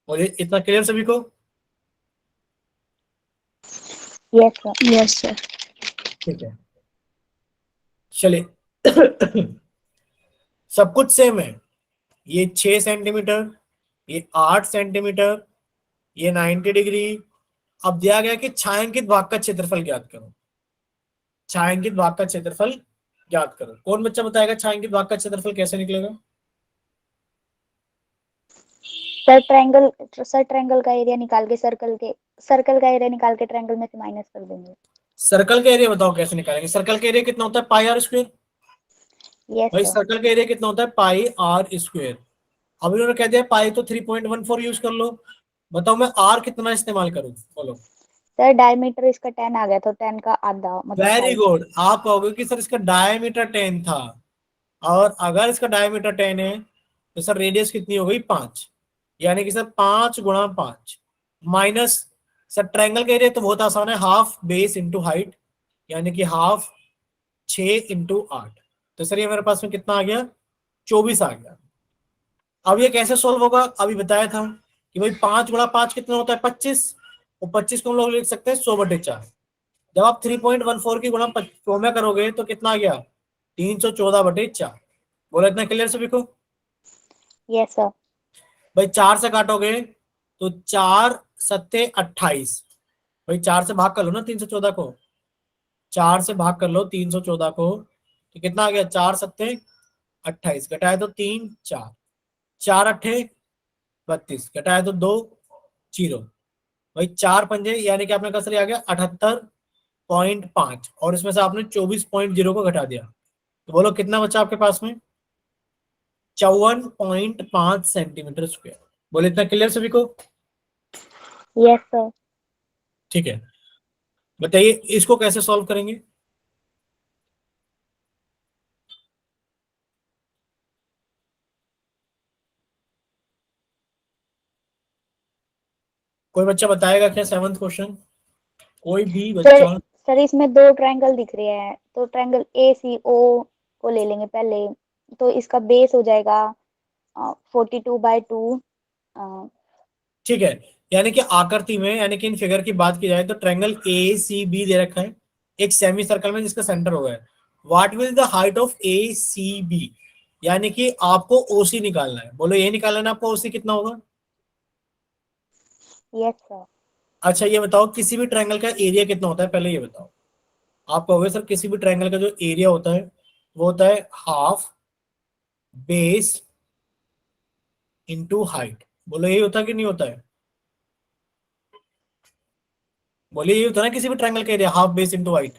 और ये इतना क्लियर सभी को। Yes sir. Yes sir. ठीक है, चलिए सब कुछ सेम है, ये 6 सेंटीमीटर, ये 8 सेंटीमीटर, ये 90 डिग्री। अब दिया गया कि छायांकित भाग का क्षेत्रफल ज्ञात करो, छायांकित भाग का क्षेत्रफल ज्ञात करो। कौन बच्चा बताएगा छायांकित भाग का क्षेत्रफल कैसे निकलेगा। सर ट्रायंगल का एरिया निकाल के सर्कल का एरिया निकाल के ट्रायंगल में से माइनस कर देंगे। सर्कल का एरिया बताओ कैसे निकालेंगे। सर्कल का एरिया कितना होता है, पाई आर स्क्वायर। यस भाई सर। सर्कल का एरिया कितना होता है, पाई आर स्क्वायर। अब इन्होंने कह दिया पाई तो 3.14 यूज कर लो। बताओ मैं आर कितना इस्तेमाल करूं, बोलो। सर डायमीटर इसका 10 आ गया, तो 10 का आधा मतलब वेरी 5। गुड। आप कहोगे कि सर इसका डायमीटर 10 था, और अगर इसका डायमीटर 10 है तो सर रेडियस कितनी हो गई, 5। यानी कि सर 5 × 5 माइनस, सर ट्रायंगल का एरिया तो बहुत आसान है, हाफ बेस इंटू हाइट, यानी कि हाफ 6 × 8। तो सर ये मेरे पास में कितना आ गया, 24 आ गया। अब ये कैसे सोल्व होगा, अभी बताया था कि भाई 5 × 5 कितना होता है, 25। और 25 को हम लोग लिख सकते हैं 100/4। जब आप 3.14 की गुणा 100 में करोगे तो कितना आ गया, 314/4। बोला इतना क्लियर सभी को। Yes sir. भाई 4 से काटोगे तो 4 × 7 = 28। भाई 4 से भाग कर लो ना 314 को, 4 से भाग कर लो 314 को, तो कितना आ गया, 4 × 7 = 28। घटाए तो 3 4, 4 × 8 = 32, घटाए तो 2 0। भाई 4 पंजे, यानी कि आपने कहा सर ये आ गया 78.5, और इसमें से आपने 24.0 को घटा दिया, तो बोलो कितना बचा आपके पास में, 54.5 सेंटीमीटर स्क्वायर। बोले इतना क्लियर सभी को। Yes sir. ठीक है, बताइए इसको कैसे सॉल्व करेंगे। कोई बच्चा बताएगा क्या 7th क्वेश्चन, कोई भी सर बच्चा। सर इसमें दो ट्रायंगल दिख रहे हैं, तो ट्रायंगल ए सी ओ को ले लेंगे पहले। तो इसका बेस हो जाएगा 42/2। ठीक है, यानी कि आकृति में, यानी कि इन फिगर की बात की जाए तो ट्रायंगल ए सी बी दे रखा है एक सेमी सर्कल में जिसका सेंटर होगा है। What will the height of A C B, यानी कि आपको ओसी निकालना है। बोलो ये निकालना है आपको, ओसी कितना होगा। Yes sir. अच्छा ये बताओ किसी भी ट्रायंगल का एरिया कितना होता है, पहले ये बताओ। आप कहोगे सर किसी भी ट्रायंगल का जो एरिया होता है वो होता है हाफ बेस इंटू हाइट। बोलो यही होता है कि नहीं होता है, बोलिए यही होता है ना किसी भी ट्रायंगल का area, half base into height.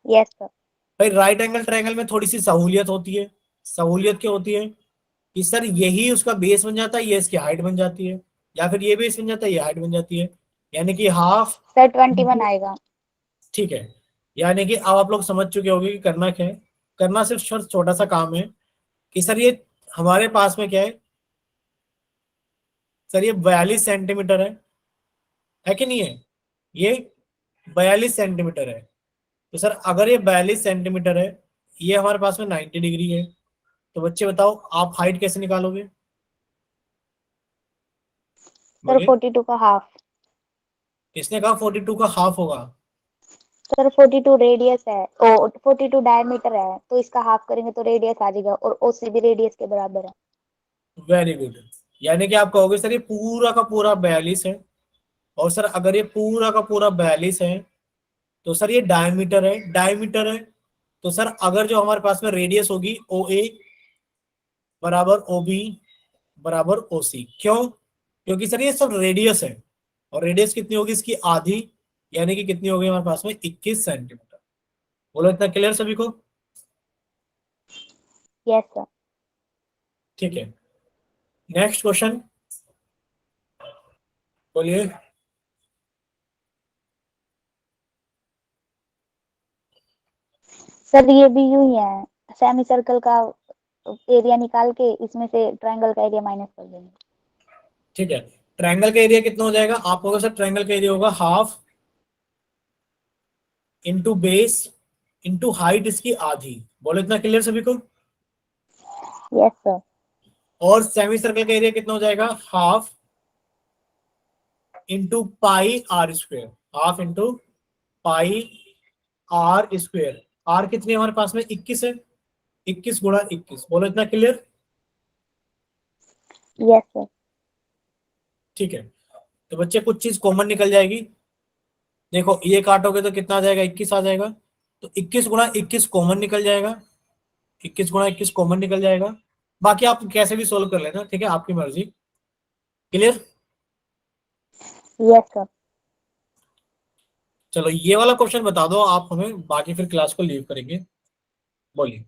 Yes sir. भाई राइट एंगल ट्रायंगल में थोड़ी सी सहूलियत होती है। सहूलियत क्या होती है कि सर यही उसका बेस बन जाता है, ये इसकी हाइट बन जाती है, या फिर ये बेस बन जाता है, ये हाइट बन जाती है, यानी कि हाफ। सर 21 आएगा। ठीक है, यानी कि अब आप लोग समझ चुके होंगे कि करना क्या है। करना सिर्फ छोटा सा काम है कि सर ये हमारे पास में क्या है, सर ये 42 सेंटीमीटर है कि नहीं है, ये 42 सेंटीमीटर है। तो सर अगर ये 42 सेंटीमीटर है, ये हमारे पास में 90 डिग्री है, तो बच्चे बताओ आप हाइट कैसे निकालोगे, सर बोलिए। 42 का हाफ। किसने कहा 42 का हाफ होगा। सर 42 रेडियस है, ओ 42 डायमीटर है, तो इसका हाफ करेंगे तो रेडियस आ जाएगा, और ओसी भी रेडियस के बराबर है। वेरी गुड, यानी कि आप कहोगे सर ये पूरा का पूरा 42 है, और सर अगर ये पूरा का पूरा 42 है तो सर ये डायमीटर है, डायमीटर है। तो सर अगर जो हमारे पास में रेडियस होगी ओ ए बराबर ओ बी बराबर ओ सी, क्यों, क्योंकि सर ये सब रेडियस है, और रेडियस कितनी होगी इसकी आधी, यानी कि कितनी होगी हमारे पास में 21 सेंटीमीटर। बोलो इतना क्लियर सभी को। Yes sir. ठीक है, नेक्स्ट क्वेश्चन बोलिए। सर ये भी यूं ही है, सेमी सर्कल का एरिया निकाल के इसमें से ट्रायंगल का एरिया माइनस कर देंगे। ठीक है, ट्रायंगल का एरिया कितना हो जाएगा, आप होगा सर ट्रायंगल का एरिया होगा half into base into height इसकी आधी। बोलो इतना क्लियर सभी को। Yes sir. और सेमी सर्कल का एरिया कितना हो जाएगा, half into pi R square, half into pi R square. R कितनी है हमारे पास में, 21 है, 21 × 21। बोलो इतना क्लियर। Yes sir. ठीक है, तो बच्चे कुछ चीज कॉमन निकल जाएगी। देखो ये काटोगे तो कितना आ जाएगा, 21 आ जाएगा, तो 21 × 21 कॉमन निकल जाएगा, 21 × 21 कॉमन निकल जाएगा। बाकी आप कैसे भी सोल्व कर लेना, ठीक है, आपकी मर्जी। क्लियर। Yes sir. चलो ये वाला क्वेश्चन बता दो आप हमें, बाकी फिर क्लास को लीव करेंगे। बोलिए।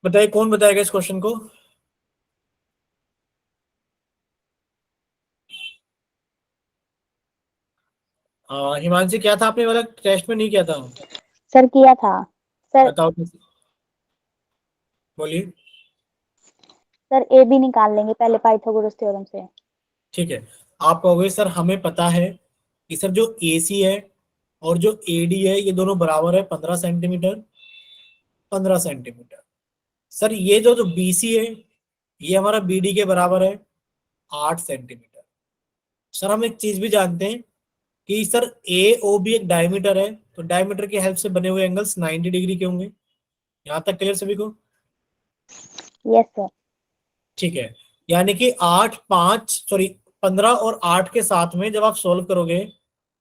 बताइए कौन बताएगा इस क्वेश्चन को। हिमांशी क्या था आपने वाला टेस्ट में नहीं किया था? सर किया था सर। बताओ। बोलिए। सर ए बी निकाल लेंगे पहले पाइथागोरस थ्योरम से। ठीक है, आप कहोगे सर हमें पता है कि सर जो ए सी है और जो ए डी है ये दोनों बराबर है 15 सेंटीमीटर, 15 सेंटीमीटर। सर ये जो जो बी सी है ये हमारा बी डी के बराबर है 8 सेंटीमीटर। सर हम एक चीज भी जानते हैं कि सर ए ओ बी एक डायमीटर है, तो डायमीटर की हेल्प से बने हुए एंगल्स 90 डिग्री के होंगे। यहां तक क्लियर सभी को? Yes sir. ठीक है, यानी कि 15 और 8 के साथ में जब आप सोल्व करोगे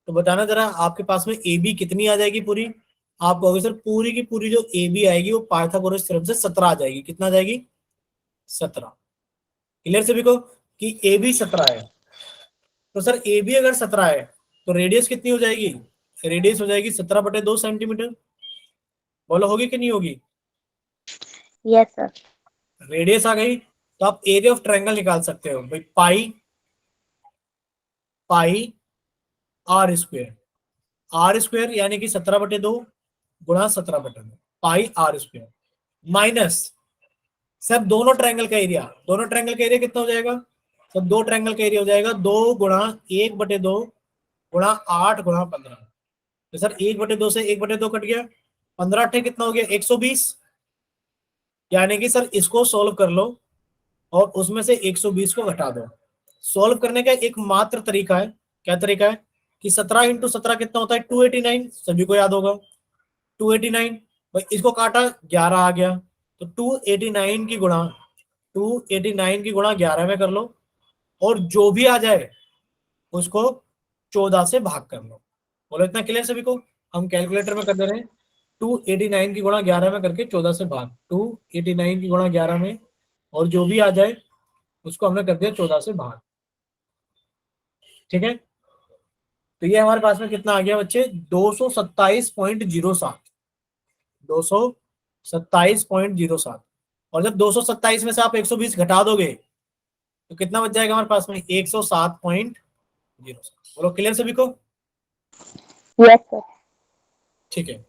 तो बताना जरा आपके पास में ए बी कितनी आ जाएगी पूरी। आप कहोगे सर पूरी की पूरी जो ए बी आएगी वो पाइथागोरस थ्योरम से 17 आ जाएगी। कितना आ जाएगी? 17। क्लियर सभी को कि ए बी 17 है। तो सर ए बी अगर 17 है तो रेडियस कितनी हो जाएगी? रेडियस हो जाएगी 17/2 सेंटीमीटर। बोलो होगी कि नहीं होगी? Yes sir. रेडियस आ गई तो आप एरिया ऑफ ट्रायंगल निकाल सकते हो भाई, पाई पाई आर स्क्वेयर। आर स्क्वेयर यानी कि 17/2 गुणा 17/2 पाई आर स्क्वेयर माइनस सर दोनों ट्रायंगल का एरिया। दोनों ट्रायंगल का एरिया कितना हो जाएगा? तो दो ट्रायंगल का एरिया हो जाएगा 2 गुणा 1/2 गुणा 8 गुणा 15। तो सर 1/2 से 1/2 कट गया, 15 अट्ठे कितना हो गया? 120। यानी कि सर इसको सोल्व कर लो और उसमें से 120 को घटा दो। सोल्व करने का एक मात्र तरीका है। क्या तरीका है? कि 17 इंटू 17 कितना होता है? 289, सभी को याद होगा 289। भाई इसको काटा 11 आ गया, तो 289 की गुणा 289 की गुणा 11 में कर लो और जो भी आ जाए उसको 14 से भाग कर लो। बोलो इतना क्लियर सभी को? हम कैलकुलेटर में कर दे रहे हैं 289 की गुणा 11 में करके 14 से भाग, 289 की गुणा 11 में और जो भी आ जाए उसको हमने कर दिया 14 से भाग। ठीक है, तो ये हमारे पास में कितना आ गया बच्चे? 227.07। 227.07। और जब 227 में से आप 120 घटा दोगे तो कितना बच जाएगा हमारे पास में? 107.07। बोलो क्लियर सभी को? Yes sir. ठीक है,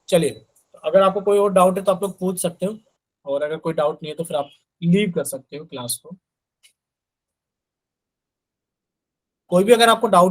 चलिए तो अगर आपको कोई और डाउट है तो आप लोग पूछ सकते हो, और अगर कोई डाउट नहीं है तो फिर आप लीव कर सकते हो क्लास को। कोई भी अगर आपको डाउट